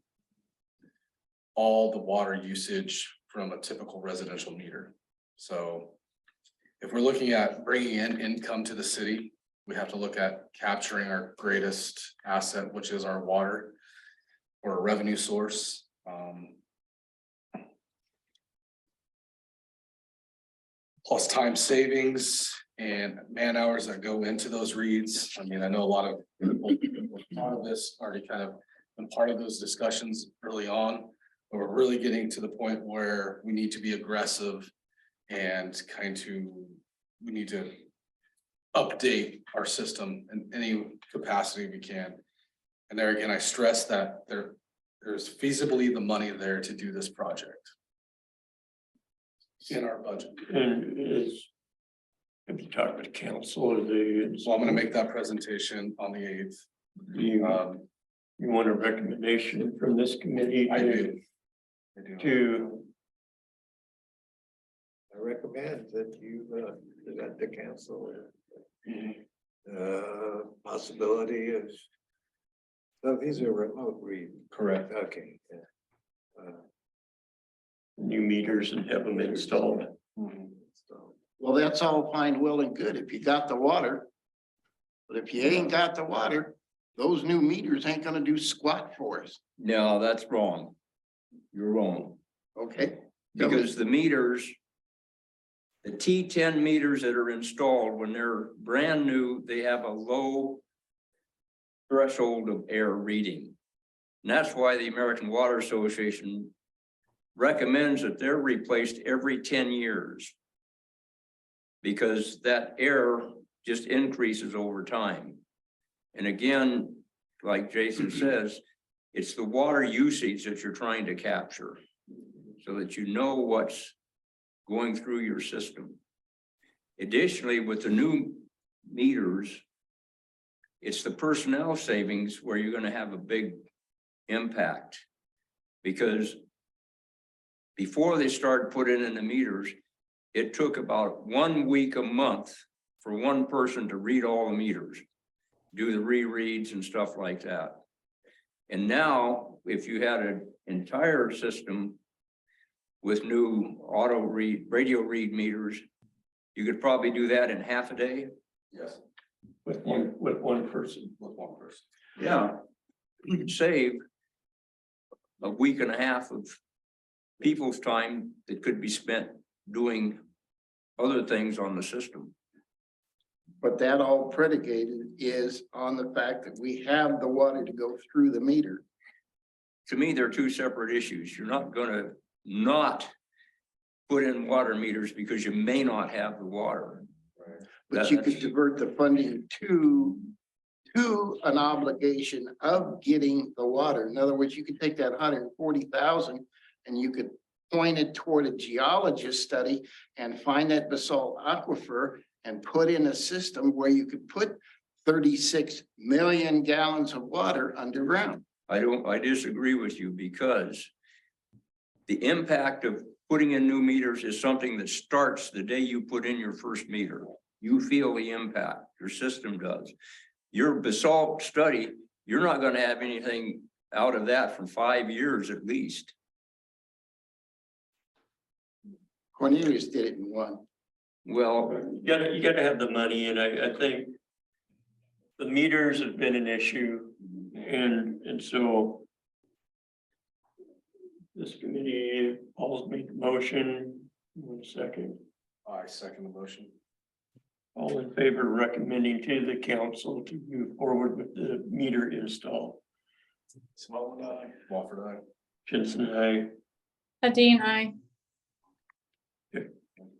all the water usage from a typical residential meter. So if we're looking at bringing in income to the city, we have to look at capturing our greatest asset, which is our water, or a revenue source. Plus time savings and man hours that go into those reads. I mean, I know a lot of people part of this already kind of been part of those discussions early on, but we're really getting to the point where we need to be aggressive and we need to update our system in any capacity we can. And there again, I stress that there's feasibly the money there to do this project in our budget. And have you talked with council or So I'm gonna make that presentation on the 8th. You want a recommendation from this committee? I do. To, I recommend that you present to council possibility of, so these are remote read. Correct. Okay. Yeah. new meters and have them installed. So, Well, that's all fine, well and good if you got the water. But if you ain't got the water, those new meters ain't gonna do squat for us, No, that's wrong. You're wrong. okay? Because the meters, the T10 meters that are installed, when they're brand new, they have a low threshold of error reading. And that's why the American Water Association recommends that they're replaced every 10 years. Because that error just increases over time. And again, like Jason says, it's the water usage that you're trying to capture so that you know what's going through your system. Additionally, with the new meters, it's the personnel savings where you're going to have a big impact. Because before they started putting in the meters, it took about 1 week a month for one person to read all the meters, do the rereads and stuff like that. And now, if you had an entire system with new radio read meters, you could probably do that in half a day. Yes, with one person. with one person. Yeah. You could save a week and a half of people's time that could be spent doing other things on the system. But that all predicated is on the fact that we have the water to go through the meter. To me, they're two separate issues. You're not gonna not put in water meters because you may not have the water. But you could divert the funding to an obligation of getting the water. In other words, you could take that 140,000 and you could point it toward a geologist study and find that basalt aquifer and put in a system where you could put 36 million gallons of water underground. I disagree with you because the impact of putting in new meters is something that starts the day you put in your first meter. You feel the impact, your system does. Your basalt study, you're not gonna have anything out of that for 5 years at least. Cornelius did it in one. Well, You gotta have the money, and I think the meters have been an issue, and so this committee, Paul's made the motion, 1 second. I second the motion. All in favor of recommending to the council to move forward with the meter install. Small and I. Walford, I. Jensen, I. Adine, I.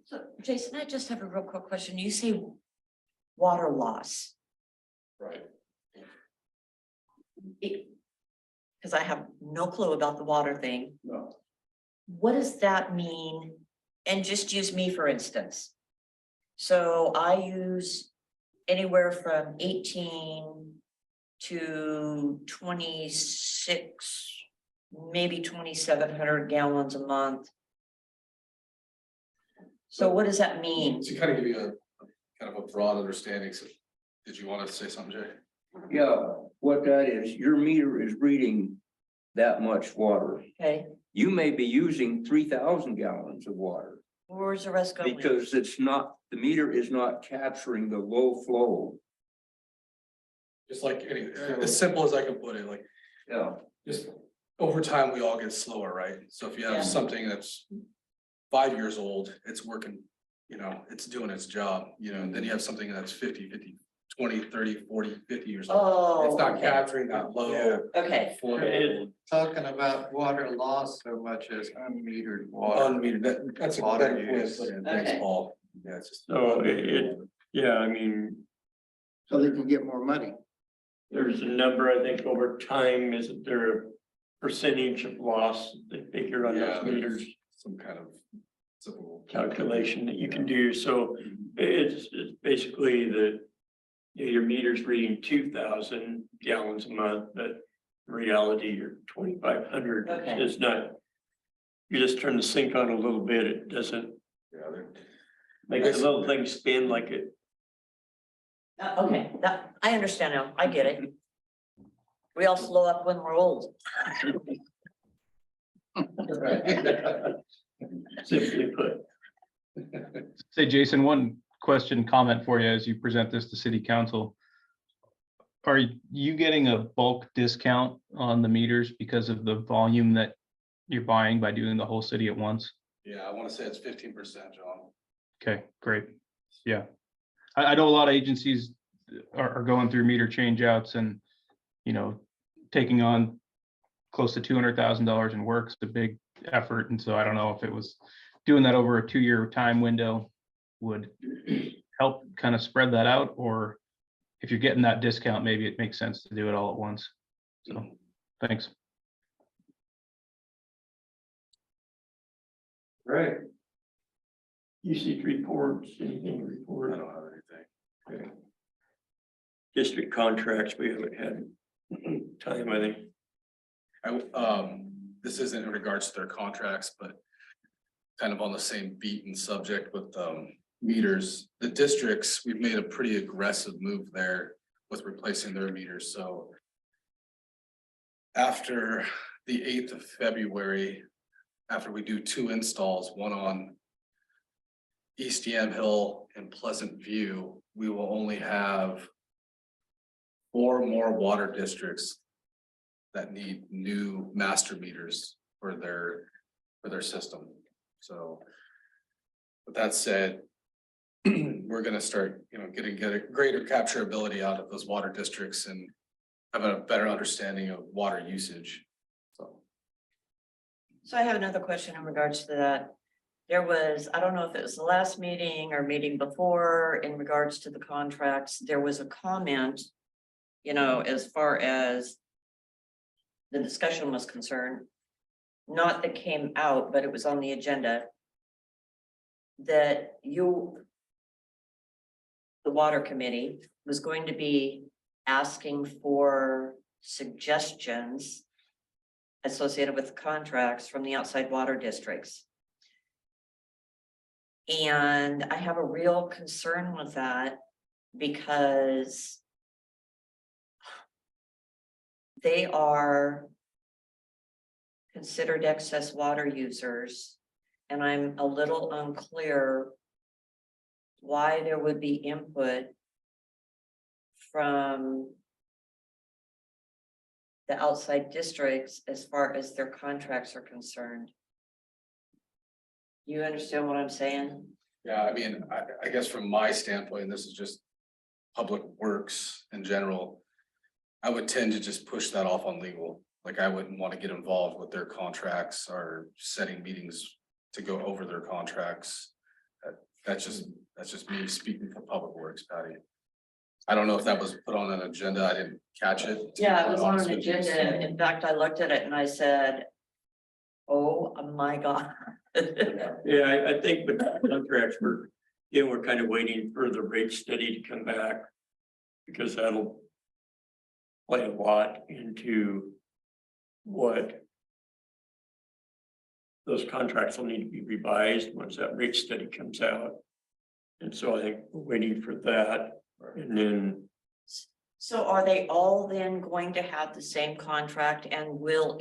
So Jason, I just have a real quick question. You say water loss. Right. Because I have no clue about the water thing. No. What does that mean? And just use me for instance. So I use anywhere from 18 to 26, maybe 2,700 gallons a month. So what does that mean? To kind of give you a kind of a broad understanding, so did you want to say something, Jay? yeah, what that is, your meter is reading that much water. Okay, You may be using 3,000 gallons of water where's the rest going? because it's not, the meter is not capturing the low flow. Just like any, as simple as I can put it, like, Yeah. just over time, we all get slower, right? So if you Yeah. have something that's 5 years old, it's working, you know, it's doing its job, you know, and then you have something that's 50, 20, 30, 40, 50 years old. Oh, It's not okay. capturing that low. Okay, flow. Talking about water loss so much as unmetered water. Unmetered, that's a Water better way of use. putting it. Okay. Thanks, Paul. Yeah, it's just. So yeah, I mean, So they can get more money. there's a number, I think, over time, isn't there a percentage of loss they figure on Yeah, those there's meters some kind of simple calculation that you can do, so it's basically your meter's reading 2,000 gallons a month, but in reality, you're 2,500. Okay. It's not, you just turn the sink on a little bit, it doesn't Yeah, they're. make the little thing spin like it. okay, that, I understand now, I get it. We all slow up when we're old. Simply put. Say, Jason, one question, comment for you as you present this to city council. Are you getting a bulk discount on the meters because of the volume that you're buying by doing the whole city at once? Yeah, I want to say it's 15%, John. Okay, great. Yeah. I know a lot of agencies are going through meter change outs and, you know, taking on close to $200,000 in work is a big effort. And so I don't know if it was doing that over a 2-year time window would help kind of spread that out, or if you're getting that discount, maybe it makes sense to do it all at once. So, thanks. Right. UC reports, anything to I report? don't have anything. Okay. District contracts, we haven't had time, I think. This isn't in regards to their contracts, but kind of on the same beat and subject with meters. The districts, we've made a pretty aggressive move there with replacing their meters, so after the 8th of February, after we do 2 installs, one on East Yam Hill and Pleasant View, we will only have 4 more water districts that need new master meters for their system. So with that said, we're gonna start, get a greater capturability out of those water districts and have a better understanding of water usage. So I have another question in regards to that. There was, I don't know if it was the last meeting or meeting before, in regards to the contracts, there was a comment, as far as the discussion was concerned, not that came out, but it was on the agenda, that the water committee was going to be asking for suggestions associated with contracts from the outside water districts. And I have a real concern with that because they are considered excess water users. And I'm a little unclear why there would be input from the outside districts as far as their contracts are concerned. You understand what I'm saying? Yeah, I mean, I guess from my standpoint, and this is just public works in general, I would tend to just push that off on legal. Like, I wouldn't want to get involved with their contracts or setting meetings to go over their contracts. That's just me speaking for public works, Patty. I don't know if that was put on an agenda. I didn't catch it. Yeah, it was on an agenda. In fact, I looked at it and I said, oh my God. Yeah, I think with the contracts, we're kind of waiting for the rate study to come back. Because that'll play a lot into what those contracts will need to be revised once that rate study comes out. And so I think we're waiting for that. And then, So are they all then going to have the same contract, and will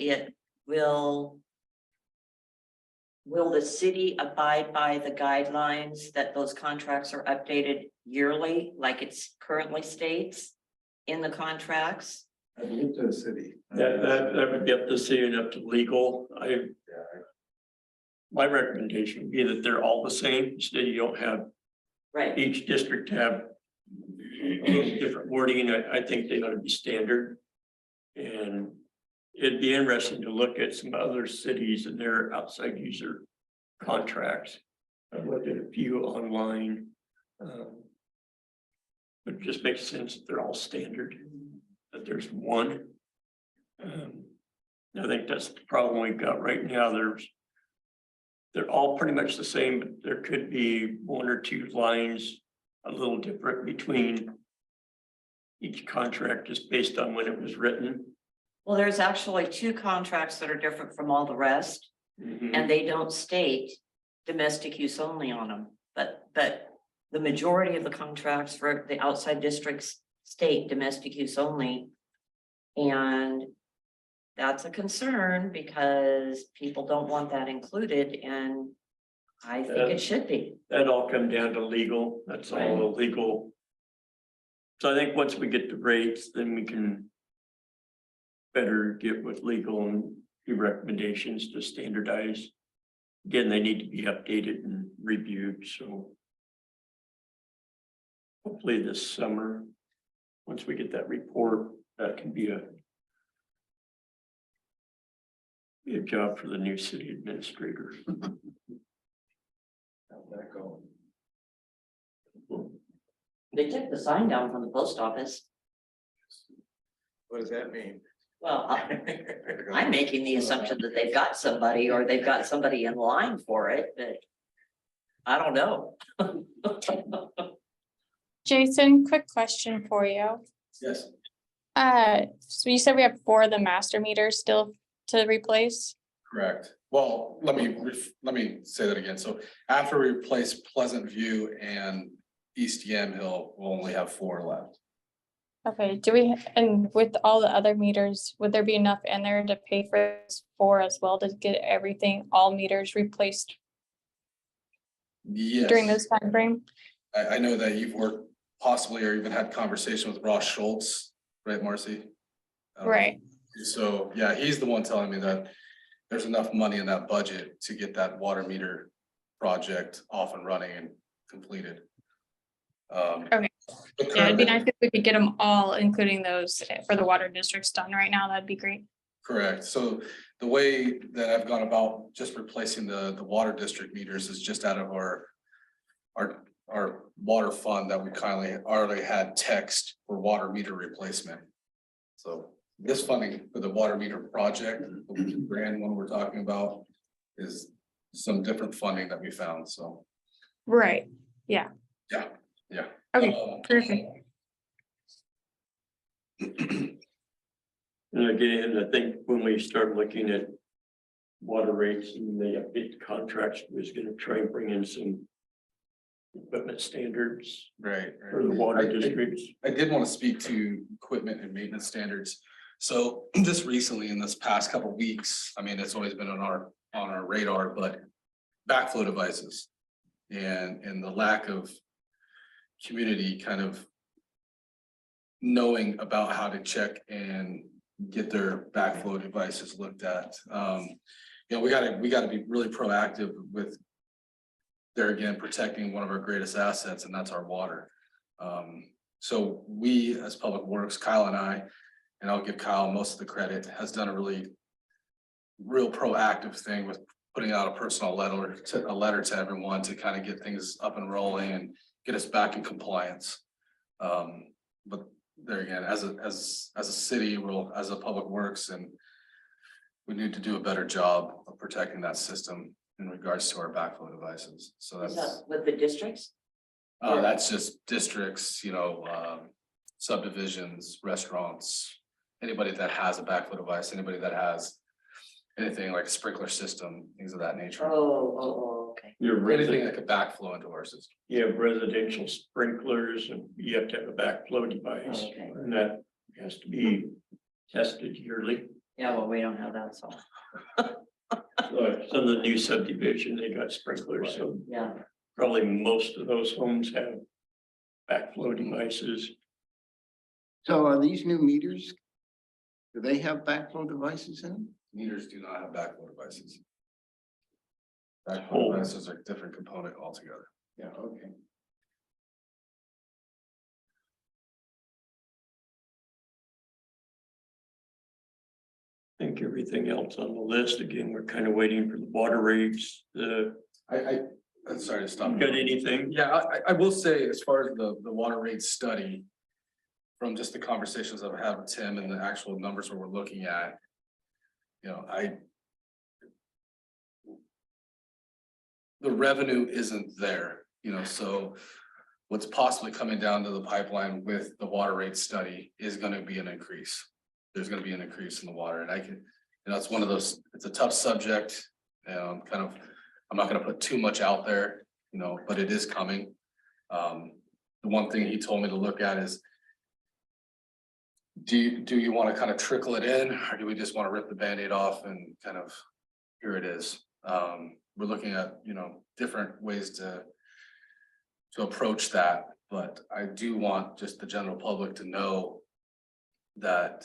the city abide by the guidelines that those contracts are updated yearly, like it's currently states in the contracts? I believe to the city. that would be up to city and up to legal. My recommendation would be that they're all the same, instead you don't have Right. each district have different wording. I think they ought to be standard. And it'd be interesting to look at some other cities and their outside user contracts. I've looked at a few online. But it just makes sense that they're all standard, that there's one. I think that's the problem we've got right now. They're all pretty much the same, but there could be 1 or 2 lines a little different between each contract just based on when it was written. Well, there's actually 2 contracts that are different from all the rest, and they don't state domestic use only on them. But the majority of the contracts for the outside districts state domestic use only. And that's a concern because people don't want that included, and I think it should be. That all come down to legal. That's all illegal. So I think once we get the rates, then we can better get with legal and do recommendations to standardize. Again, they need to be updated and reviewed, so hopefully this summer, once we get that report, that can be a job for the new city administrator. How's that going? They took the sign down from the post office. What does that mean? Well, I'm making the assumption that they've got somebody, or they've got somebody in line for it, but I don't know. Jason, quick question for you. Yes. So you said we have 4 of the master meters still to replace? Correct. Well, let me say that again. So after we replace Pleasant View and East Yam Hill, we'll only have 4 left. Okay, and with all the other meters, would there be enough in there to pay for this for as well to get everything, all meters replaced during Yes, this time frame? I know that you've worked possibly or even had conversation with Ross Schultz, right, Marcy? Right, So, yeah, he's the one telling me that there's enough money in that budget to get that water meter project off and running and completed. Okay. but yeah, it'd be currently- nice if we could get them all, including those for the water districts done right now, that'd be great. Correct. So the way that I've gone about just replacing the water district meters is just out of our water fund that we kindly already had text for water meter replacement. So this funding for the water meter project, the grand one we're talking about, is some different funding that we found, so, Right, yeah. okay, perfect. And again, I think when we start looking at water rates and the update contracts, we're gonna try and bring in some equipment standards Right. for the water districts. I did want to speak to equipment and maintenance standards. So just recently in this past couple of weeks, I mean, it's always been on our radar, but backflow devices. And the lack of community kind of knowing about how to check and get their backflow devices looked at. We gotta be really proactive with there again, protecting one of our greatest assets, and that's our water. So we, as Public Works, Kyle and I, and I'll give Kyle most of the credit, has done a real proactive thing with putting out a personal letter to everyone to kind of get things up and rolling and get us back in compliance. But there again, as a city, as a Public Works, and we need to do a better job of protecting that system in regards to our backflow devices. So Is that's, that with the districts? that's just districts, subdivisions, restaurants, anybody that has a backflow device, anybody that has anything like a sprinkler system, things of that nature. Okay. Your Anything resident, that could backflow into our system. you have residential sprinklers and you have to have a backflow device. Okay. And that has to be tested yearly. Yeah, well, we don't have that, so, Like some of the new subdivision, they got sprinklers, so yeah. probably most of those homes have backflow devices. So are these new meters? Do they have backflow devices in them? Meters do not have backflow devices. Oh. Backflow devices are a different component altogether. Yeah, okay. I think everything else on the list, again, we're kind of waiting for the water rates, I'm sorry to stop. got anything? Yeah, I will say, as far as the water rate study, from just the conversations I've had with Tim and the actual numbers that we're looking at, the revenue isn't there, so what's possibly coming down to the pipeline with the water rate study is gonna be an increase. There's gonna be an increase in the water, and it's one of those, it's a tough subject, I'm not gonna put too much out there, but it is coming. The one thing he told me to look at is, do you want to kind of trickle it in, or do we just want to rip the Band-Aid off and kind of, here it is? We're looking at, different ways to approach that, but I do want just the general public to know that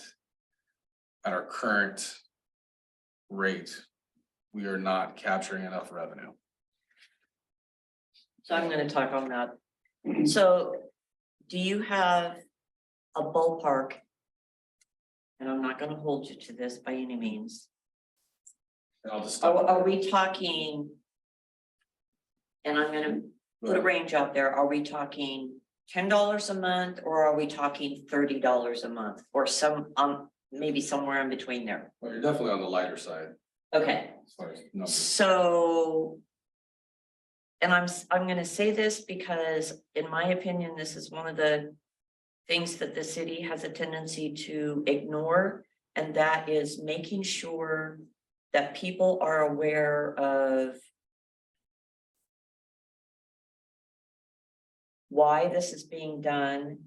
at our current rate, we are not capturing enough revenue. So I'm gonna talk on that. So do you have a ballpark? And I'm not gonna hold you to this by any means. And I'll just stop. Are we talking? And I'm gonna put a range out there. Are we talking $10 a month or are we talking $30 a month? Or maybe somewhere in between there? Well, you're definitely on the lighter side Okay. as far as numbers. So. And I'm gonna say this because in my opinion, this is one of the things that the city has a tendency to ignore. And that is making sure that people are aware of why this is being done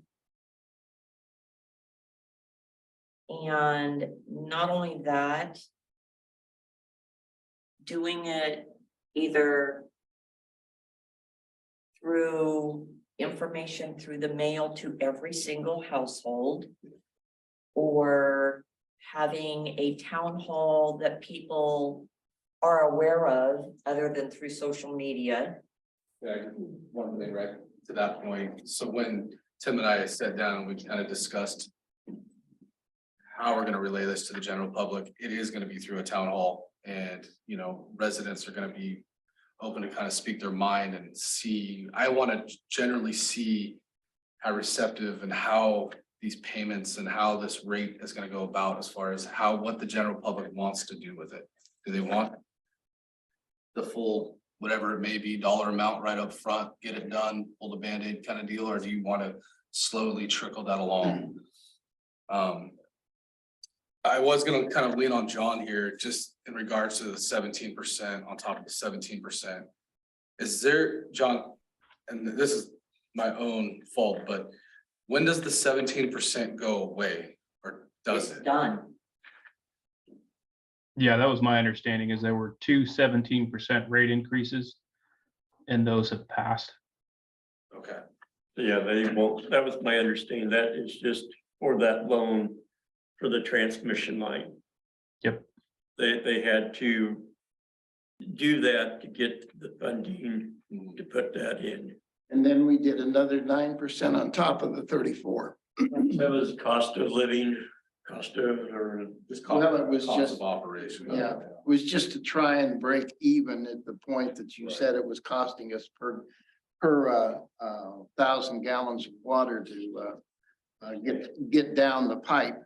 And not only that, doing it either through information through the mail to every single household, or having a town hall that people are aware of other than through social media. Yeah, one thing right to that point. So when Tim and I sat down, we kind of discussed how we're gonna relay this to the general public. It is gonna be through a town hall, and, you know, residents are gonna be open to kind of speak their mind and see. I want to generally see how receptive and how these payments and how this rate is gonna go about, as far as what the general public wants to do with it. Do they want the full, whatever it may be, dollar amount right up front, get it done, pull the Band-Aid kind of deal, or do you want to slowly trickle that along? I was gonna kind of lean on John here, just in regards to the 17% on top of the 17%. Is there, John, and this is my own fault, but when does the 17% go away, or does It's it? done. Yeah, that was my understanding, is there were two 17% rate increases, and those have passed. Okay, Yeah, they won't, that was my understanding. That is just for that loan for the transmission line. Yep. They had to do that to get the funding to put that in. And then we did another 9% on top of the 34. That was cost of living, cost of, or just Well, it was cost just- of operation. Yeah. It was just to try and break even at the point that you said it was costing us per 1,000 gallons of water to get down the pipe.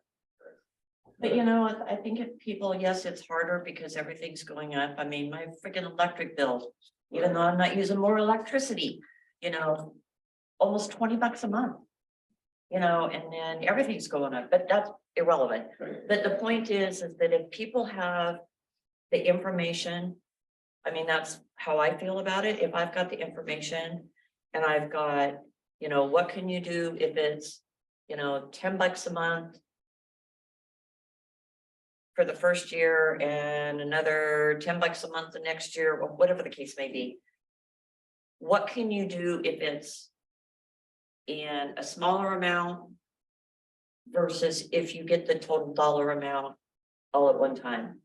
But you know, I think if people, yes, it's harder because everything's going up. I mean, my freaking electric bill, even though I'm not using more electricity, you know, almost $20 a month. You know, and then everything's going up, but that's irrelevant. But the point is that if people have the information, I mean, that's how I feel about it. If I've got the information and I've got, you know, what can you do if it's, you know, $10 a month for the first year and another $10 a month the next year, or whatever the case may be. What can you do if it's in a smaller amount versus if you get the total dollar amount all at one time?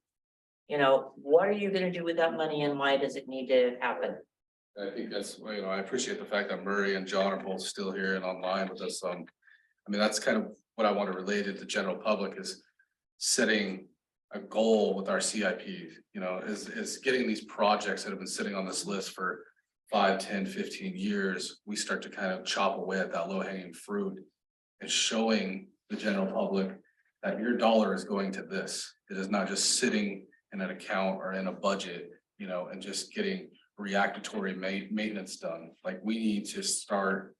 You know, what are you gonna do with that money and why does it need to happen? I think that's, you know, I appreciate the fact that Murray and John are both still here and online with us. I mean, that's kind of what I want to relay to the general public, is setting a goal with our CIP, you know, is getting these projects that have been sitting on this list for 5, 10, 15 years. We start to kind of chop away at that low hanging fruit and showing the general public that your dollar is going to this. It is not just sitting in an account or in a budget, you know, and just getting reactatory maintenance done. Like, we need to start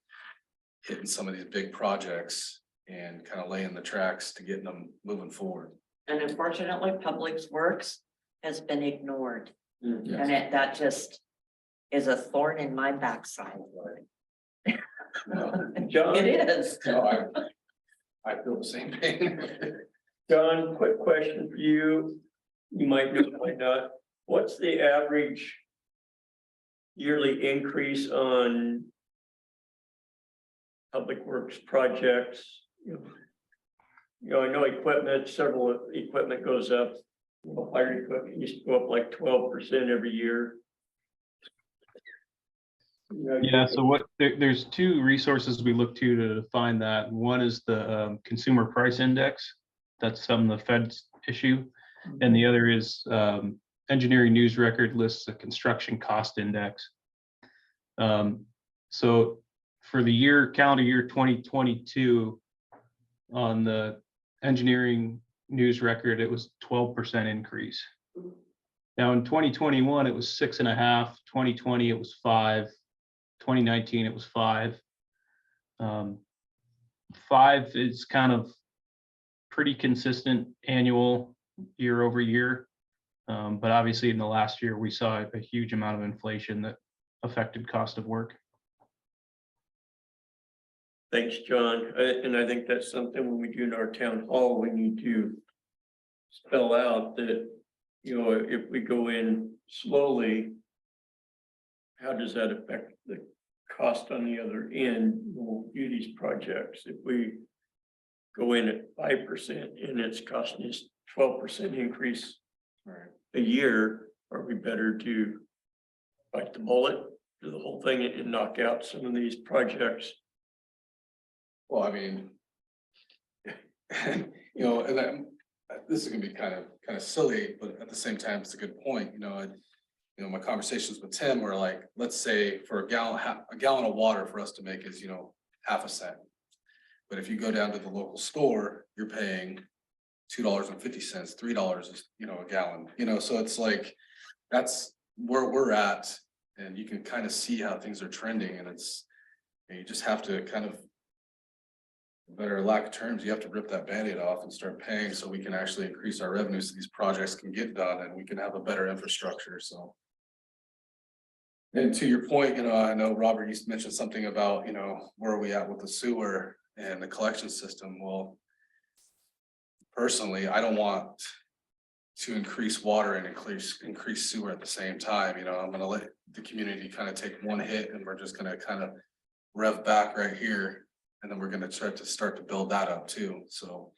hitting some of these big projects and kind of laying the tracks to getting them moving forward. And unfortunately, Public Works has been ignored. Yeah. And that just is a thorn in my backside. John, It is. No, I feel the same pain. John, quick question for you. You might know, might not. What's the average yearly increase on public works projects? You know, I know equipment, several equipment goes up. Fire equipment used to go up like 12% every year. Yeah, so there's two resources we look to find that. One is the Consumer Price Index. That's something the feds issue. And the other is Engineering News Record lists the Construction Cost Index. So for the calendar year 2022, on the Engineering News Record, it was 12% increase. Now in 2021, it was 6.5, 2020, it was 5, 2019, it was 5. 5 is kind of pretty consistent annual year over year. But obviously in the last year, we saw a huge amount of inflation that affected cost of work. Thanks, John. And I think that's something when we do in our town hall, we need to spell out that, you know, if we go in slowly, how does that affect the cost on the other end? We'll do these projects. If we go in at 5% and it's costing us 12% increase a year, are we better to bite the bullet, do the whole thing and knock out some of these projects? Well, I mean, you know, and then this is gonna be kind of silly, but at the same time, it's a good point, you know, my conversations with Tim were like, let's say for a gallon of water for us to make is, you know, half a cent. But if you go down to the local store, you're paying $2.50, $3, you know, a gallon, you know, so it's like, that's where we're at. And you can kind of see how things are trending, and you just have to kind of, better lack of terms, you have to rip that Band-Aid off and start paying so we can actually increase our revenues so these projects can get done and we can have a better infrastructure, so. And to your point, you know, I know Robert used to mention something about, you know, where are we at with the sewer and the collection system? Well, personally, I don't want to increase water and increase sewer at the same time. You know, I'm gonna let the community kind of take one hit and we're just gonna kind of rev back right here. And then we're gonna start to build that up too. So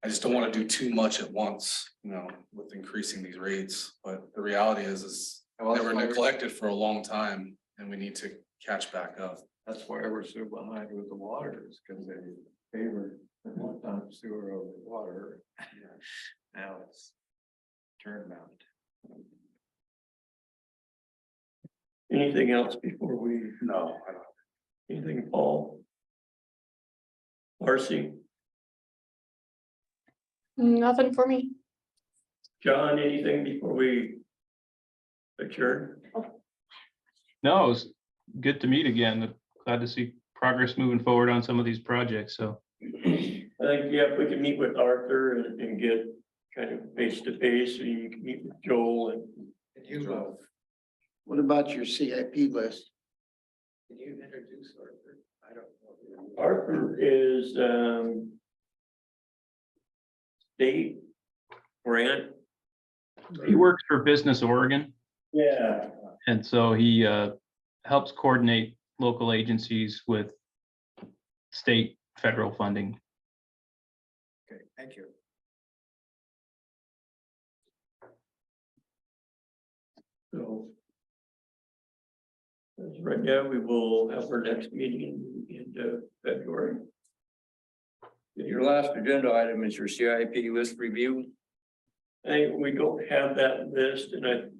I just don't want to do too much at once, you know, with increasing these rates. But the reality is they were neglected for a long time and we need to catch back up. That's why we're so behind with the water, is because they favored at one time sewer over water. Now it's turned out. Anything else before we, No, I don't. anything, Paul? Marcy, Nothing for me. John, anything before we adjourn? No, it was good to meet again. Glad to see progress moving forward on some of these projects, so. I think, yeah, if we can meet with Arthur and get kind of face to face, so you can meet with Joel and. What about your CIP list? Can you introduce Arthur? I don't know. Arthur is, state grant. He works for Business Oregon, Yeah. and so he helps coordinate local agencies with state, federal funding. Okay, thank you. So. As right now, we will have our next meeting in February. Your last agenda item is your CIP list review. We don't have that list and in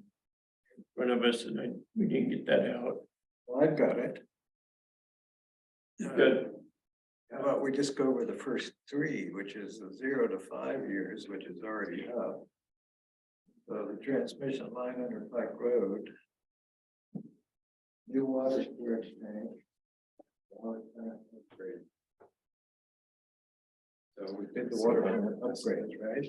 front of us and we didn't get that out. Well, I've got it. Good. How about we just go over the first three, which is the 0 to 5 years, which is already up. So the transmission line under Pike Road. New water storage tank. Water plant upgrade. So we did the water plant upgrades, right?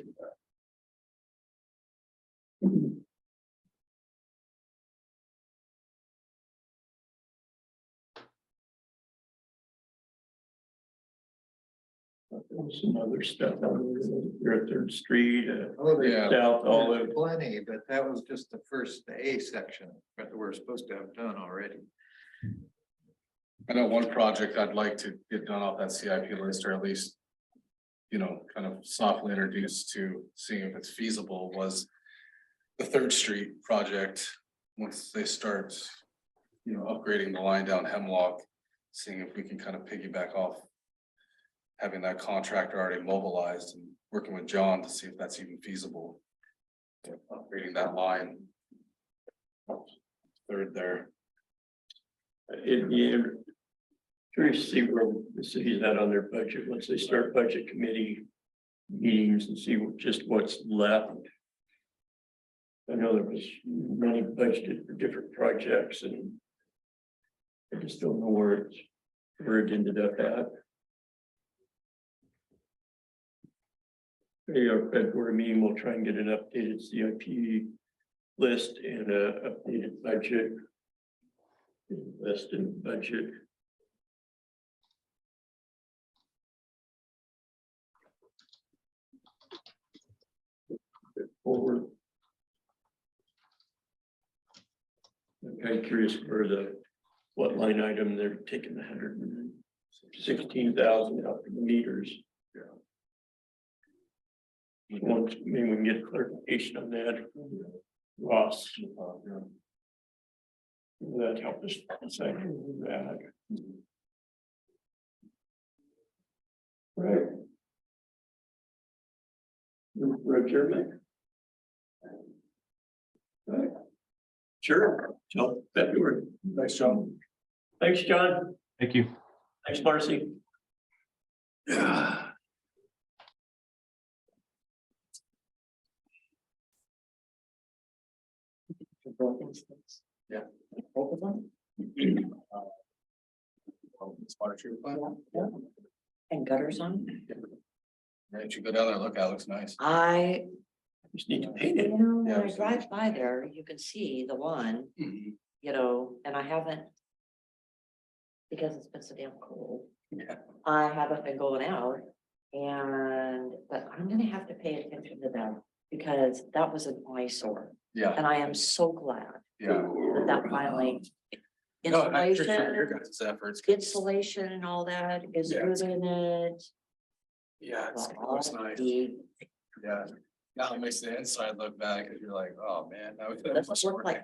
There was some other stuff on your Third Street, Oh, Yeah. South Olive. Plenty, but that was just the first A section, that we're supposed to have done already. I know one project I'd like to get done off that CIP list, or at least, you know, kind of softly introduced to seeing if it's feasible, was the Third Street project. Once they start, you know, upgrading the line down Hemlock, seeing if we can kind of piggyback off having that contractor already mobilized and working with John to see if that's even feasible. Upgrading that line. Third there. It'd be curious to see where the city's at on their budget, once they start budget committee meetings and see just what's left. I know there was money budgeted for different projects and I just don't know where it ended up at. Our February meeting, we'll try and get an updated CIP list and a updated budget. List and budget. I'm curious where what line item they're taking the 116,000 out for the meters. Once, maybe we can get clarification on that. Ross. That helped us second that. Right. For adjournment. Right. Sure, till February. Nice job. Thanks, John. Thank you. Thanks, Marcy. Yeah. Yeah. Both of them? Water treatment plant. Yeah. And gutters on? Yeah, you should go down there, look, it looks nice. I, Just need to paint it. when Yeah, I drive by there, you can see the one, Mhm. and I haven't. Because it's been so damn cold. Yeah. I haven't been going out but I'm gonna have to pay attention to that because that was an eyesore. Yeah, And I am so glad yeah. that finally. No, I appreciate your Insulation, guys' efforts. 'cause- insulation and all that is Yeah, good in it. Yeah, it Well, looks nice. the- Yeah. Now it makes the inside look bad because you're like, oh, man. That was Doesn't look like